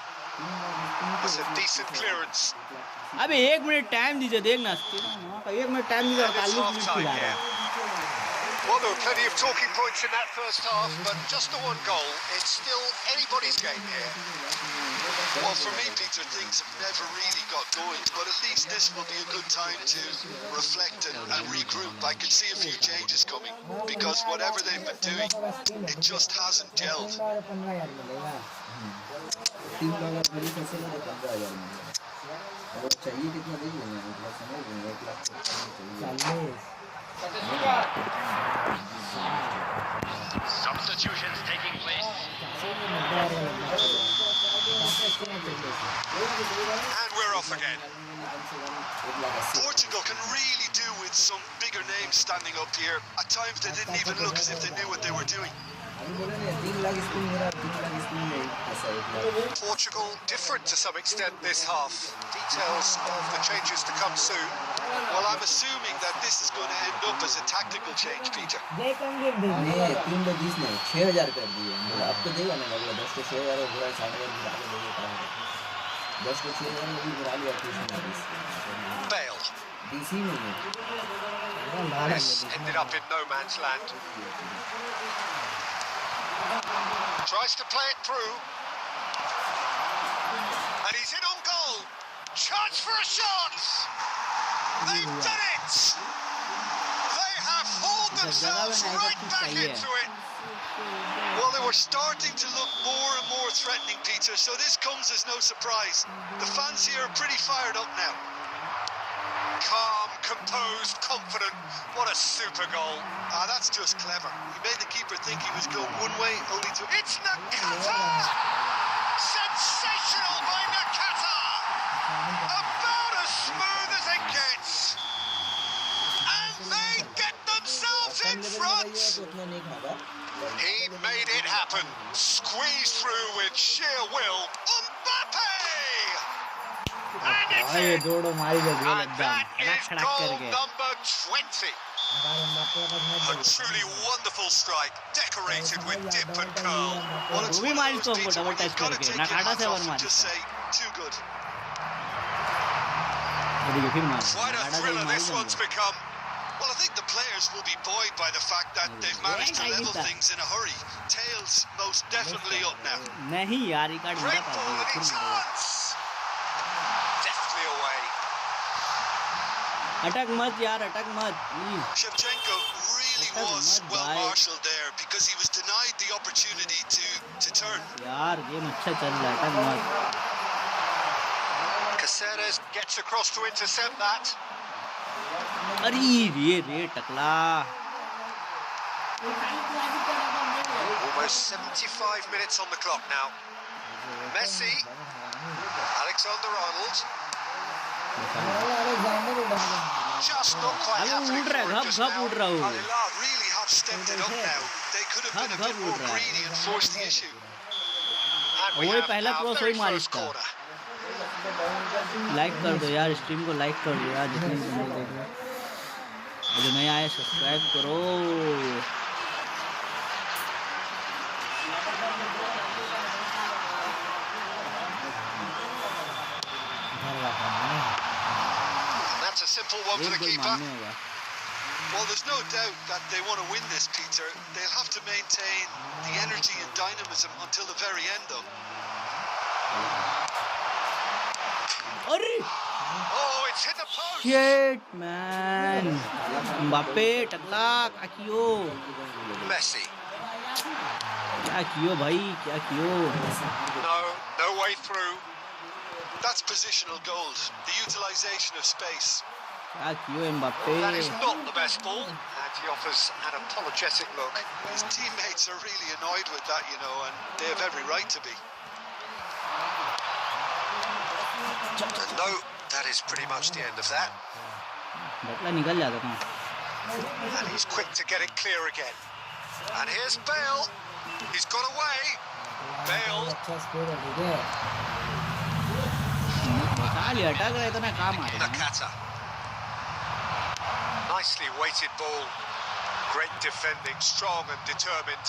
That's a decent clearance. अबे 1 minute time दीजिए देखना 1 minute time दीजिए And it's 40 minute half-time खिला रहा here. है Well, there were plenty of talking points in that first half, but just the one goal. It's still anybody's game here. Well, for me, Peter, things have never really got going, but at least this will be a good time to reflect and regroup. I can see a few changes coming, because whatever they've been doing, it just hasn't gelled. Substitutions taking place. And we're off again. Portugal can really do with some bigger names standing up here. At times they didn't even look as if they knew what they were doing. Portugal different to some extent this half. Details of the changes to come soon. Well, I'm assuming that this is going to end up as a tactical change, Peter. देखेंगे नहीं 320 नहीं 6000 कर दिए आपको देगा ना लगभग 10 को 6000 और बुरा 6000 बुरा के देगा 10 को 6000 में भी बुरा लिया कुछ नहीं Bale. डीसी में This ended up in no man's land. Tries to play it through. And he's in on goal. Chance for a shot. They've done it. They have hauled themselves right back into it. Well, they were starting to look more and more threatening, Peter, so this comes as no surprise. The fans here are pretty fired up now. Calm, composed, confident. What a super goal. That's just clever. He made the keeper think he was going one way, only to... It's Nakata! Sensational by Nakata! About as smooth as it gets. And they get themselves in front. He made it happen. Squeezed through with sheer will. Mbappe! And it's ये in. दोड़ो मारी गई गोल And एकदम that Khadak is Khadak goal करके number 20. A truly wonderful strike, decorated with dip and curl. Well, it's वो भी one of मारी those, तो Peter, double when touch you've got to करके take ना your काटा hands से off वन and मारी just say, too good. देखिए फिर मारा Quite a काटा से thriller मारी this one's जाएंगे become. Well, I think the players will be buoyed by the fact that they've managed to level things in a hurry. Tails most definitely up now. नहीं यार ये card मेरा Great पास ball है and फिर it's मारा on. Deftly away. अटक मत यार अटक मत Shevchenko really was well marshalled there because he was denied the opportunity to turn. यार गेम अच्छा चल रहा है अटक मत Caceres gets across to intercept that. अरे रे टकला Almost 75 minutes on the clock now. Messi. Alexander-Arnold. Just not quite अबे happening उड़ रहा है for him just घप now. उड़ रहा हूँ Al-Hilal really have stepped it up now. They could have been a bit more greedy and forced the issue. And we वही have पहला our cross very वही मारी first इसका corner. लाइक कर दो यार स्ट्रीम को लाइक कर दो यार जितने भी बंदे देख रहे हो और जो नया आए सब्सक्राइब करो And that's a simple one for एक the गोल keeper. मारने होगा Well, there's no doubt that they want to win this, Peter. They'll have to maintain the energy and dynamism until the very end, though. Oh, it's hit the post! Shit, man. Mbappe, टकला, क्या कियो? Messi. क्या कियो भाई? क्या कियो? No way through. That's positional gold. The utilisation of space. क्या कियो Mbappe? That is not the best ball, and he offers an apologetic look. His teammates are really annoyed with that, you know, and they have every right to be. And no, that is pretty much the end of that. बटला निकल जाता था. And he's quick to get it clear again. And here's Bale. He's got away. Bale. अच्छा score है ठीक है. खाली अटक रहा है इतना काम आ रहा है. Nakata. Nicely weighted ball. Great defending, strong and determined.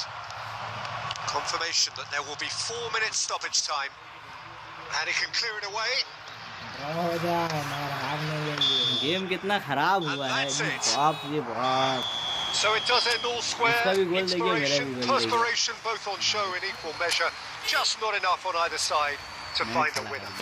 Confirmation that there will be 4 minutes stoppage time. And he can clear it away. हो जाए मगर हार नहीं गई. गेम कितना खराब हुआ है. बाप ये बाप. So it does end all square. इसका भी गोल देखिए, मेरा भी Inspiration, goal perspiration, both on show in equal measure. Just not enough on either side to find a winner.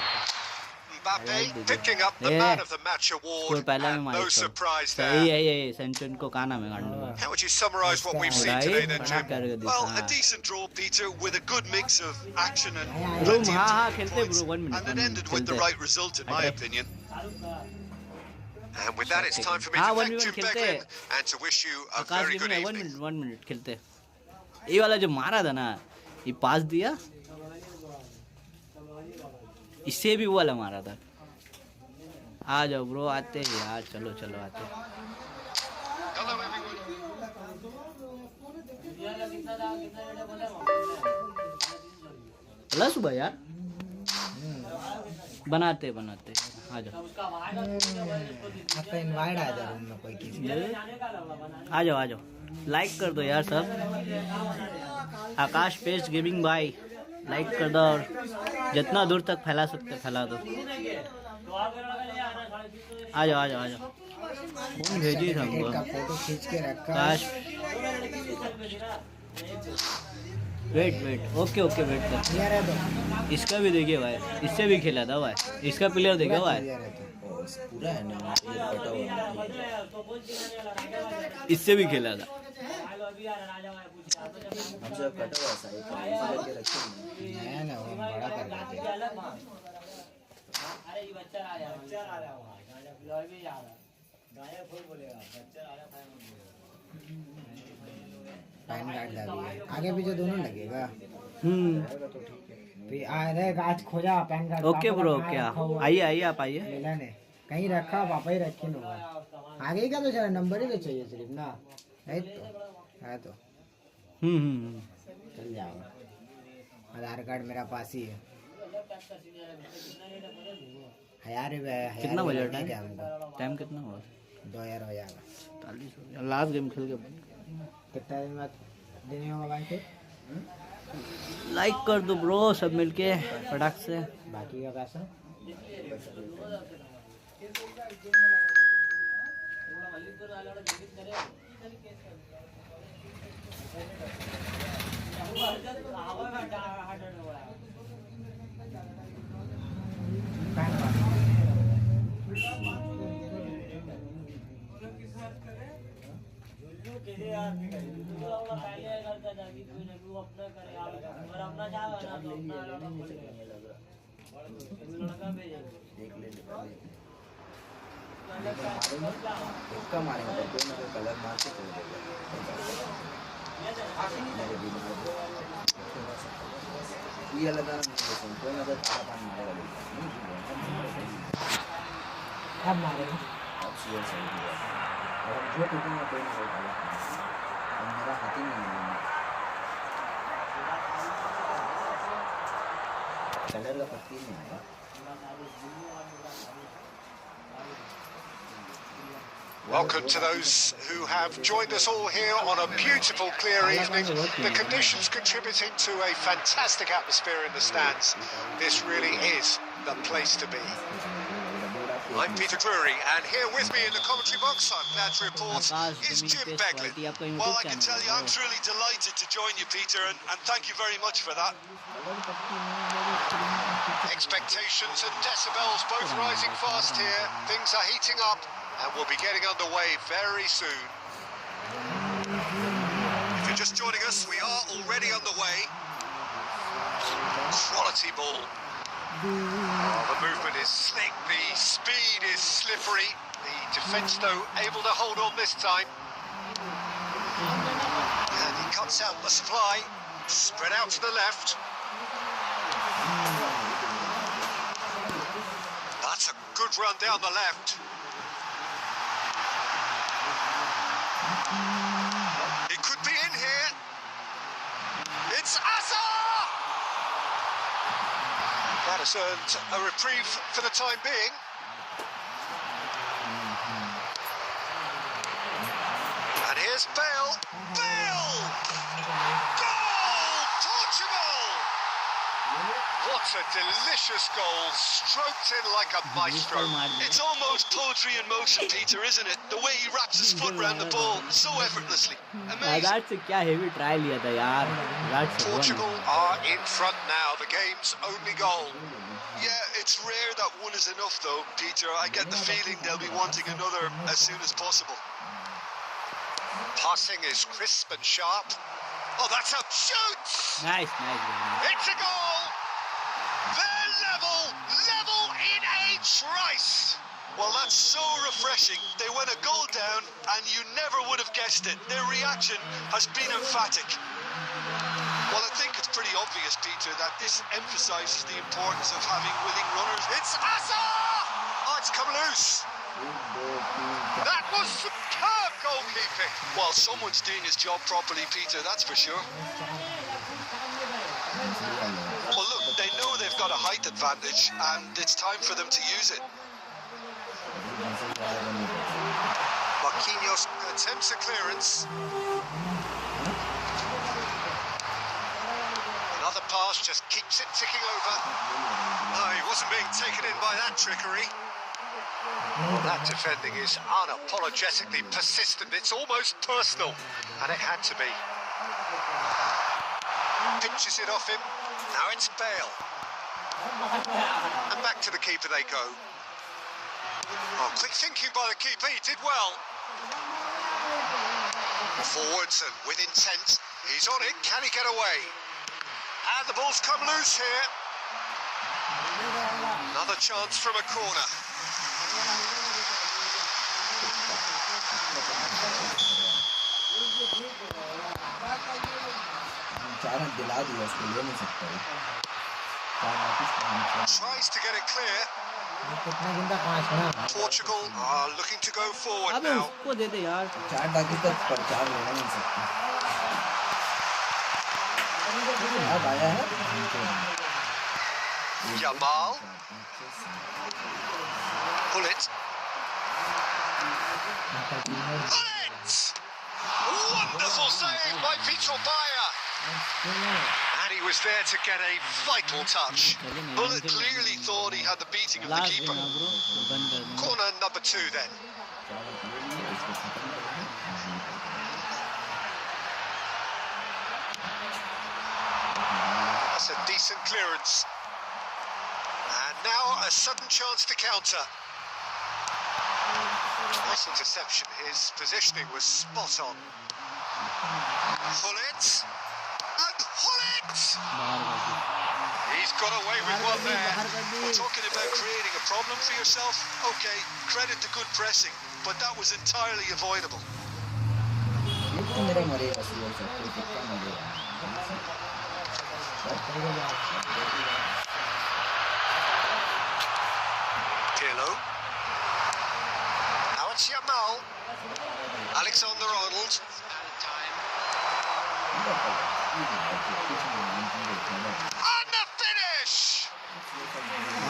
Mbappe picking up the man of the match award, पहला and में no mic surprise सही there. है. ये सेंचुन को कहा नाम है गांडू का. How would you summarise what we've seen today then, Jim? Well, a decent draw, Peter, with a good mix of action and Bro, plenty of हाँ tipping खेलते points, bro 1 minute. and it ended with the right result, in my opinion. And with that, it's time for me हाँ, to 1v1 thank Jim खेलते Beglin and to wish you a Akash very game good में evening. 1 minute खेलते. ये वाला जो मारा था ना, ये पास दिया, इससे भी वो वाला मारा था. आ जाओ ब्रो, आते हैं यार. चलो चलो आते हैं. Hello, everyone. चला सुबह यार. बनाते बनाते. आ जाओ आपका इनवाइट आ जा रूम में कोई किसी. आ जाओ आ जाओ. लाइक कर दो यार सब. आकाश पेस्ट गेमिंग भाई लाइक कर दो और जितना दूर तक फैला सकते फैला दो. आ जाओ आ जाओ आ जाओ. कौन भेजी था हमको? का फोटो खींच के रखा. काश. Wait wait. Okay okay wait कर. यार है तो इसका भी देखिए भाई. इससे भी खेला था भाई. इसका प्लेयर देखा भाई. यार है तो पूरा है ना ये कटा हुआ. इससे भी खेला था. हमसे कटा हुआ साइड करके रखे है ना वो बड़ा कर देते. पैन कार्ड डालिए. आगे पीछे दोनों लगेगा. फिर अरे आज खोजा पैन कार्ड. Okay bro. क्या आइए आइए आप आइए. मिला ने कहीं रखा. पापा ही रखे होगा. आगे का तो चला नंबर ही तो चाहिए सिर्फ ना. नहीं तो है तो चल जाओ. आधार कार्ड मेरा पास ही है. यार कितना बजा टाइम कितना हुआ? 2000 हो जाएगा. 40 लास्ट गेम खेल के. कितना दिन बाद देने होगा बैंक से? लाइक कर दो ब्रो सब मिलके फटाक से. बाकी का पैसा इसका मारेंगे तो कोई ना कोई कलर मार के छोड़ देगा. ये लगा ना कोई ना कोई तारा पानी मारेगा. अब मारेगा. अब सीरियस है और हम जो टूटेंगे कोई ना कोई कलर. अब मेरा हाथ ही नहीं है. कलर का पत्ती नहीं आएगा. Welcome to those who have joined us all here on a beautiful, clear evening. The conditions contributing to a fantastic atmosphere in the stands. This really is the place to be. I'm Peter Drury, and here with me in the commentary box, I'm glad to report, is Jim Beglin. Well, I can tell you, I'm truly delighted to join you, Peter, and thank you very much for that. Expectations and decibels both rising fast here. Things are heating up, and we'll be getting underway very soon. If you're just joining us, we are already on the way. Quality ball. Oh, the movement is slick, the speed is slippery. The defence, though, able to hold on this time. And he cuts out the supply. Spread out to the left. That's a good run down the left. It could be in here. It's Asa! That has earned a reprieve for the time being. And here's Bale. Bale! Goal! Portugal! What a delicious goal, stroked in like a maestro. It's almost poetry in motion, Peter, isn't it? The way he wraps his foot around the ball so effortlessly. Amazing. आगाज से क्या heavy try लिया था यार. Portugal are in front now, the game's only goal. Yeah, it's rare that one is enough, though, Peter. I get the feeling they'll be wanting another as soon as possible. Passing is crisp and sharp. Oh, that's a shoot! Nice. It's a goal! They're level in a trice! Well, that's so refreshing. They went a goal down, and you never would have guessed it. Their reaction has been emphatic. Well, I think it's pretty obvious, Peter, that this emphasises the importance of having willing runners. It's Asa! Oh, it's come loose. That was superb goalkeeping. Well, someone's doing his job properly, Peter, that's for sure. Well, look, they know they've got a height advantage, and it's time for them to use it. Marquinhos attempts a clearance. Another pass just keeps it ticking over. Oh, he wasn't being taken in by that trickery. Well, that defending is unapologetically persistent. It's almost personal, and it had to be. Pinches it off him. Now it's Bale. And back to the keeper they go. Oh, quick thinking by the keeper. He did well. Forwards and with intent. He's on it. Can he get away? And the ball's come loose here. Another chance from a corner. Tries to get it clear. Portugal are looking to go forward अबे now. उसको दे दे यार. Yamal. Pull it. Wonderful save by pvefootball. And he was there to get a vital touch. Bullet clearly thought he had the beating of the Last keeper. देना bro. बंद कर देना. Corner number 2 then. That's a decent clearance. And now a sudden chance to counter. Nice interception. His positioning was spot on. Pull it. And pull it! बाहर कर दी. He's got away with one there. We're talking about creating a problem for yourself. Okay, credit to good pressing, but that was entirely avoidable. Pirlo. Now it's Yamal. Alexander-Arnold. And the finish!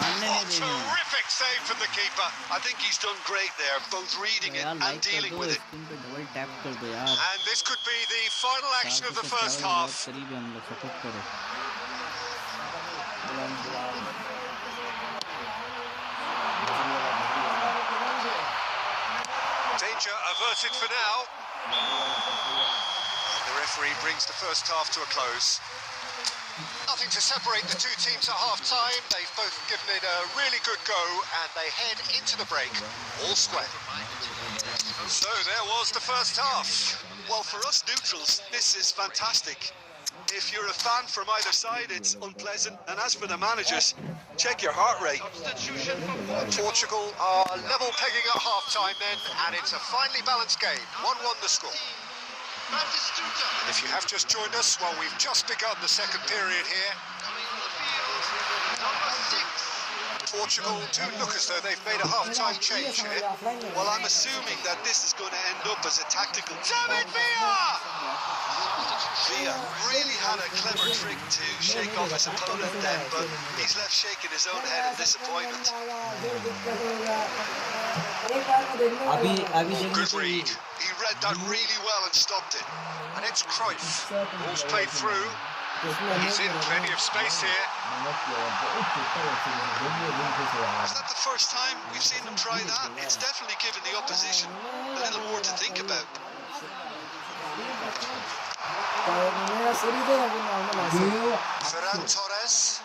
मानने Oh, नहीं देंगे. terrific save from the keeper. I think he's done great there, both reading it यार and like कर dealing दो. with it. Screen पे double tap कर दो यार. And this could be the final action of the first half. करीब हम लोग सपोर्ट करो. averted for now. And the referee brings the first half to a close. Nothing to separate the two teams at half-time. They've both given it a really good go, and they head into the break all square. So there was the first half. Well, for us neutrals, this is fantastic. If you're a fan from either side, it's unpleasant. And as for the managers, check your heart rate. Portugal are level pegging at half-time then, and it's a finely balanced game. 1-1 the score. And if you have just joined us, well, we've just begun the second period here. Portugal do look as though they've made a half-time change here. Well, I'm assuming that this is going to end up as a tactical... David Villa! Villa really had a clever trick to shake off his opponent then, but he's left shaking his own head in disappointment. Good read. He read that really well and stopped it. And it's Cruyff. Ball's played through. He's in plenty of space here. Is that the first time we've seen them try that? It's definitely given the opposition a little more to think about. Ferran Torres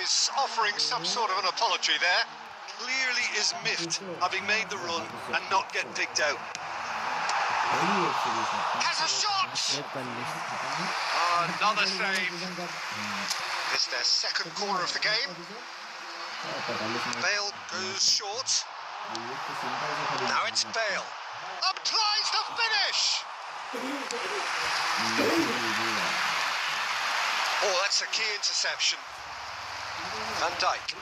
is offering some sort of an apology there. Clearly is miffed having made the run and not getting picked out. Has a shot! Another save. It's their second corner of the game. Bale goes short. Now it's Bale. Applies the finish! Oh, that's a key interception. Van Dijk.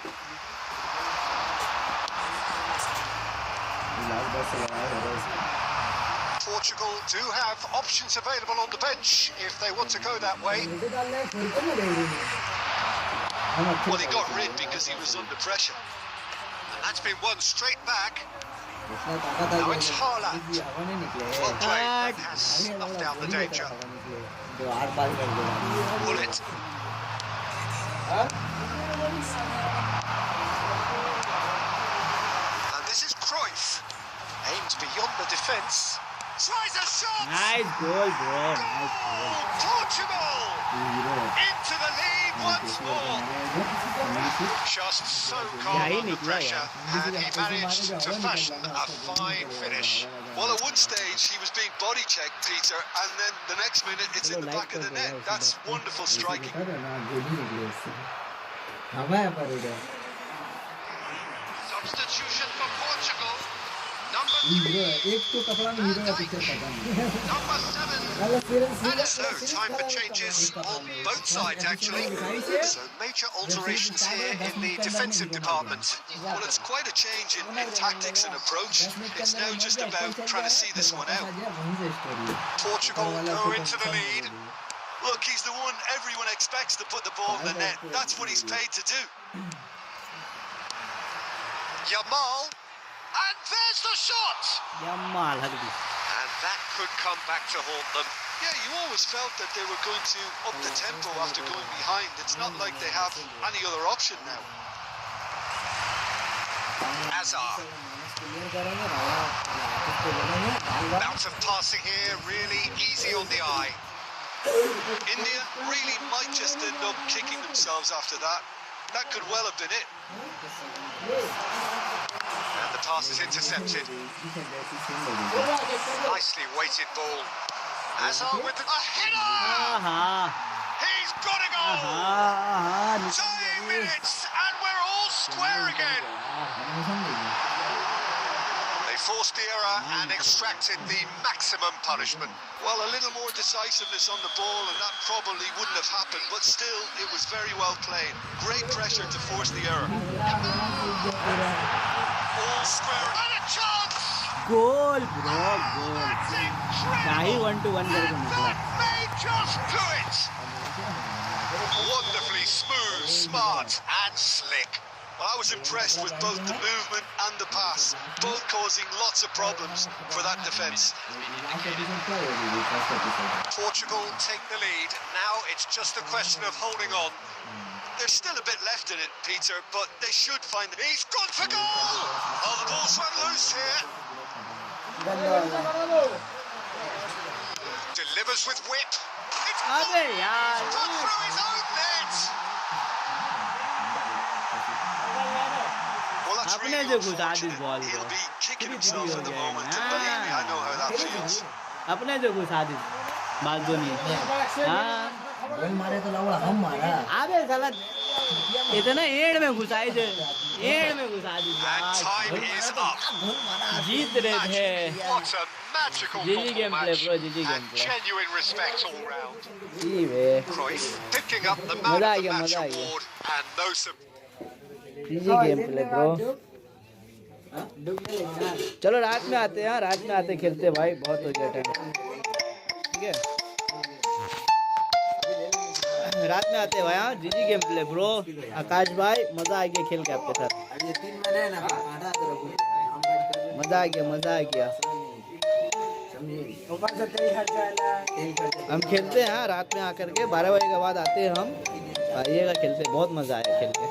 Portugal do have options available on the bench if they want to go that way. Well, he got rid because he was under pressure. And that's been won straight back. Now it's Haaland. Well played, that has snuffed out the danger. Bullet. And this is Cruyff. Aims beyond the defence. Tries a shot! Nice goal, bro. Nice goal. Portugal! Into the lead once more. Just so calm under pressure, and he managed to fashion a fine finish. Well, at one stage he was being body checked, Peter, and then the next minute it's in the back of the net. That's wonderful striking. Substitution for Portugal. Number 3. Number 7. So, time for changes on both sides, actually. So, major alterations here in the defensive department. Well, it's quite a change in tactics and approach. It's now just about trying to see this one out. Portugal go into the lead. Look, he's the one everyone expects to put the ball in the net. That's what he's paid to do. Yamal. And there's the shot! Yamal, And that could come back to haunt them. Yeah, you always felt that they were going to up the tempo after going behind. It's not like they have any other option now. Hazard. Bounce of passing here, really easy on the eye. India really might just end up kicking themselves after that. That could well have been it. And the pass is intercepted. Nicely weighted ball. Hazard with a header! He's got a goal! 2 minutes and we're all square again. They forced the error and extracted the maximum punishment. Well, a little more decisiveness on the ball and that probably wouldn't have happened, but still, it was very well played. Great pressure to force the error. All square and a chance! Goal, bro, goal. That's incredible! Nahi 1-1 करके निकला. That may just do it! Wonderfully smooth, smart and slick. Well, I was impressed with both the movement and the pass, both causing lots of problems for that defence. Portugal take the lead. Now it's just a question of holding on. There's still a bit left in it, Peter, but they should find... He's gone for goal! Oh, the ball's run loose here. Delivers with whip. It's अबे यार put through his own net. Well, that's अपने really से घुसा दी unfortunate. Ball He'll को be kicking free himself हो at the गया moment. And believe me, I know how that feels. अपने से घुसा दी बाजोनी हाँ गोल मारे तो लवड़ा हम मारा अबे साला इतना एड़ में घुसाई थे एड़ में घुसा दी And time is up. जीत रहे थे What a magical GG football gameplay, match. bro, GG And gameplay. genuine respect all round. Ji way Cruyff picking up the man मजा आ of the गया, match मजा आ गया। award and no जीजी game play bro चलो रात में आते हैं रात में आते खेलते हैं भाई बहुत हो गया टाइम ठीक है रात में आते हैं भाई हाँ जीजी गेम प्ले ब्रो आकाश भाई मजा आ गया खेल के आपके साथ मजा आ गया हम खेलते हैं हाँ रात में आकर के 12 बजे के बाद आते हैं हम आइएगा खेलते बहुत मजा आया खेल के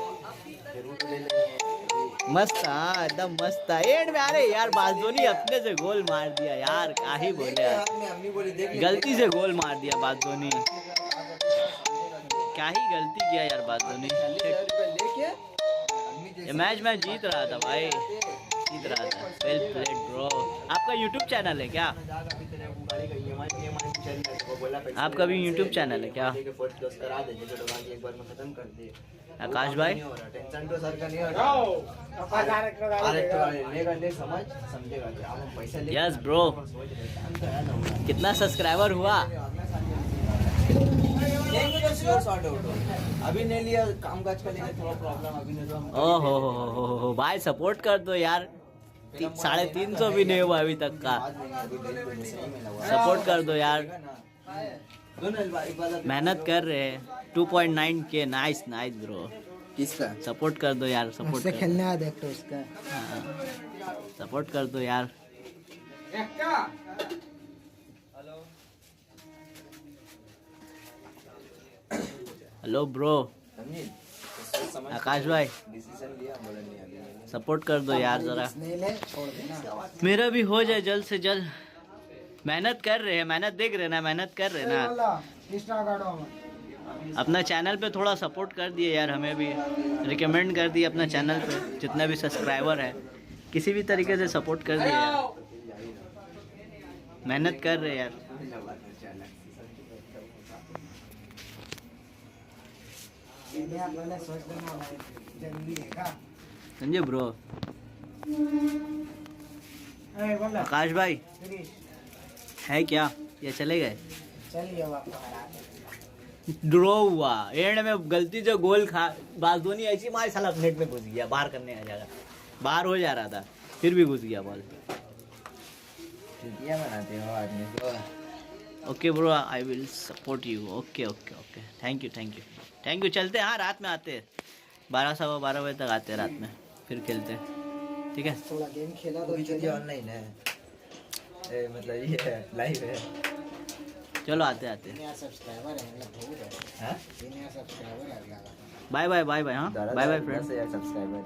मस्त हाँ एकदम मस्त था एंड में अरे यार बाजोनी अपने से गोल मार दिया यार क्या ही बोले यार गलती से गोल मार दिया बाजोनी क्या ही गलती किया यार बाजोनी ये मैच मैं जीत रहा था भाई जीत रहा था वेल प्लेड ब्रो आपका यूट्यूब चैनल है क्या आपका भी यूट्यूब चैनल है क्या आकाश भाई यस ब्रो कितना सब्सक्राइबर हुआ अभी नहीं लिया काम काज का लेकर थोड़ा प्रॉब्लम अभी नहीं तो ओहो भाई सपोर्ट कर दो यार 350 भी नहीं हुआ अभी तक का सपोर्ट कर दो यार मेहनत कर रहे हैं 2.9 के नाइस नाइस ब्रो किसका सपोर्ट कर दो यार सपोर्ट कर खेलने आ देखो उसका सपोर्ट कर दो यार हेलो ब्रो आकाश भाई सपोर्ट कर दो यार जरा मेरा भी हो जाए जल्द से जल्द मेहनत कर रहे हैं मेहनत देख रहे ना मेहनत कर रहे ना अपना चैनल पे थोड़ा सपोर्ट कर दिए यार हमें भी रिकमेंड कर दिए अपना चैनल पे जितना भी सब्सक्राइबर है किसी भी तरीके से सपोर्ट कर दिए यार मेहनत कर रहे यार समझे ब्रो आकाश भाई है क्या ये चले गए ड्रॉ हुआ एंड में गलती से गोल खा बाजोनी ऐसी मार साला नेट में घुस गया बाहर करने आ जाएगा बाहर हो जा रहा था फिर भी घुस गया ball okay bro I will support you okay okay okay thank you चलते हैं हाँ रात में आते हैं 12 बजे तक आते हैं रात में फिर खेलते हैं ठीक है थोड़ा गेम खेला तो ये ऑनलाइन है मतलब ये लाइव है चलो आते सब्सक्राइबर है बाय बाय हाँ बाय बाय फ्रेंड्स सब्सक्राइबर है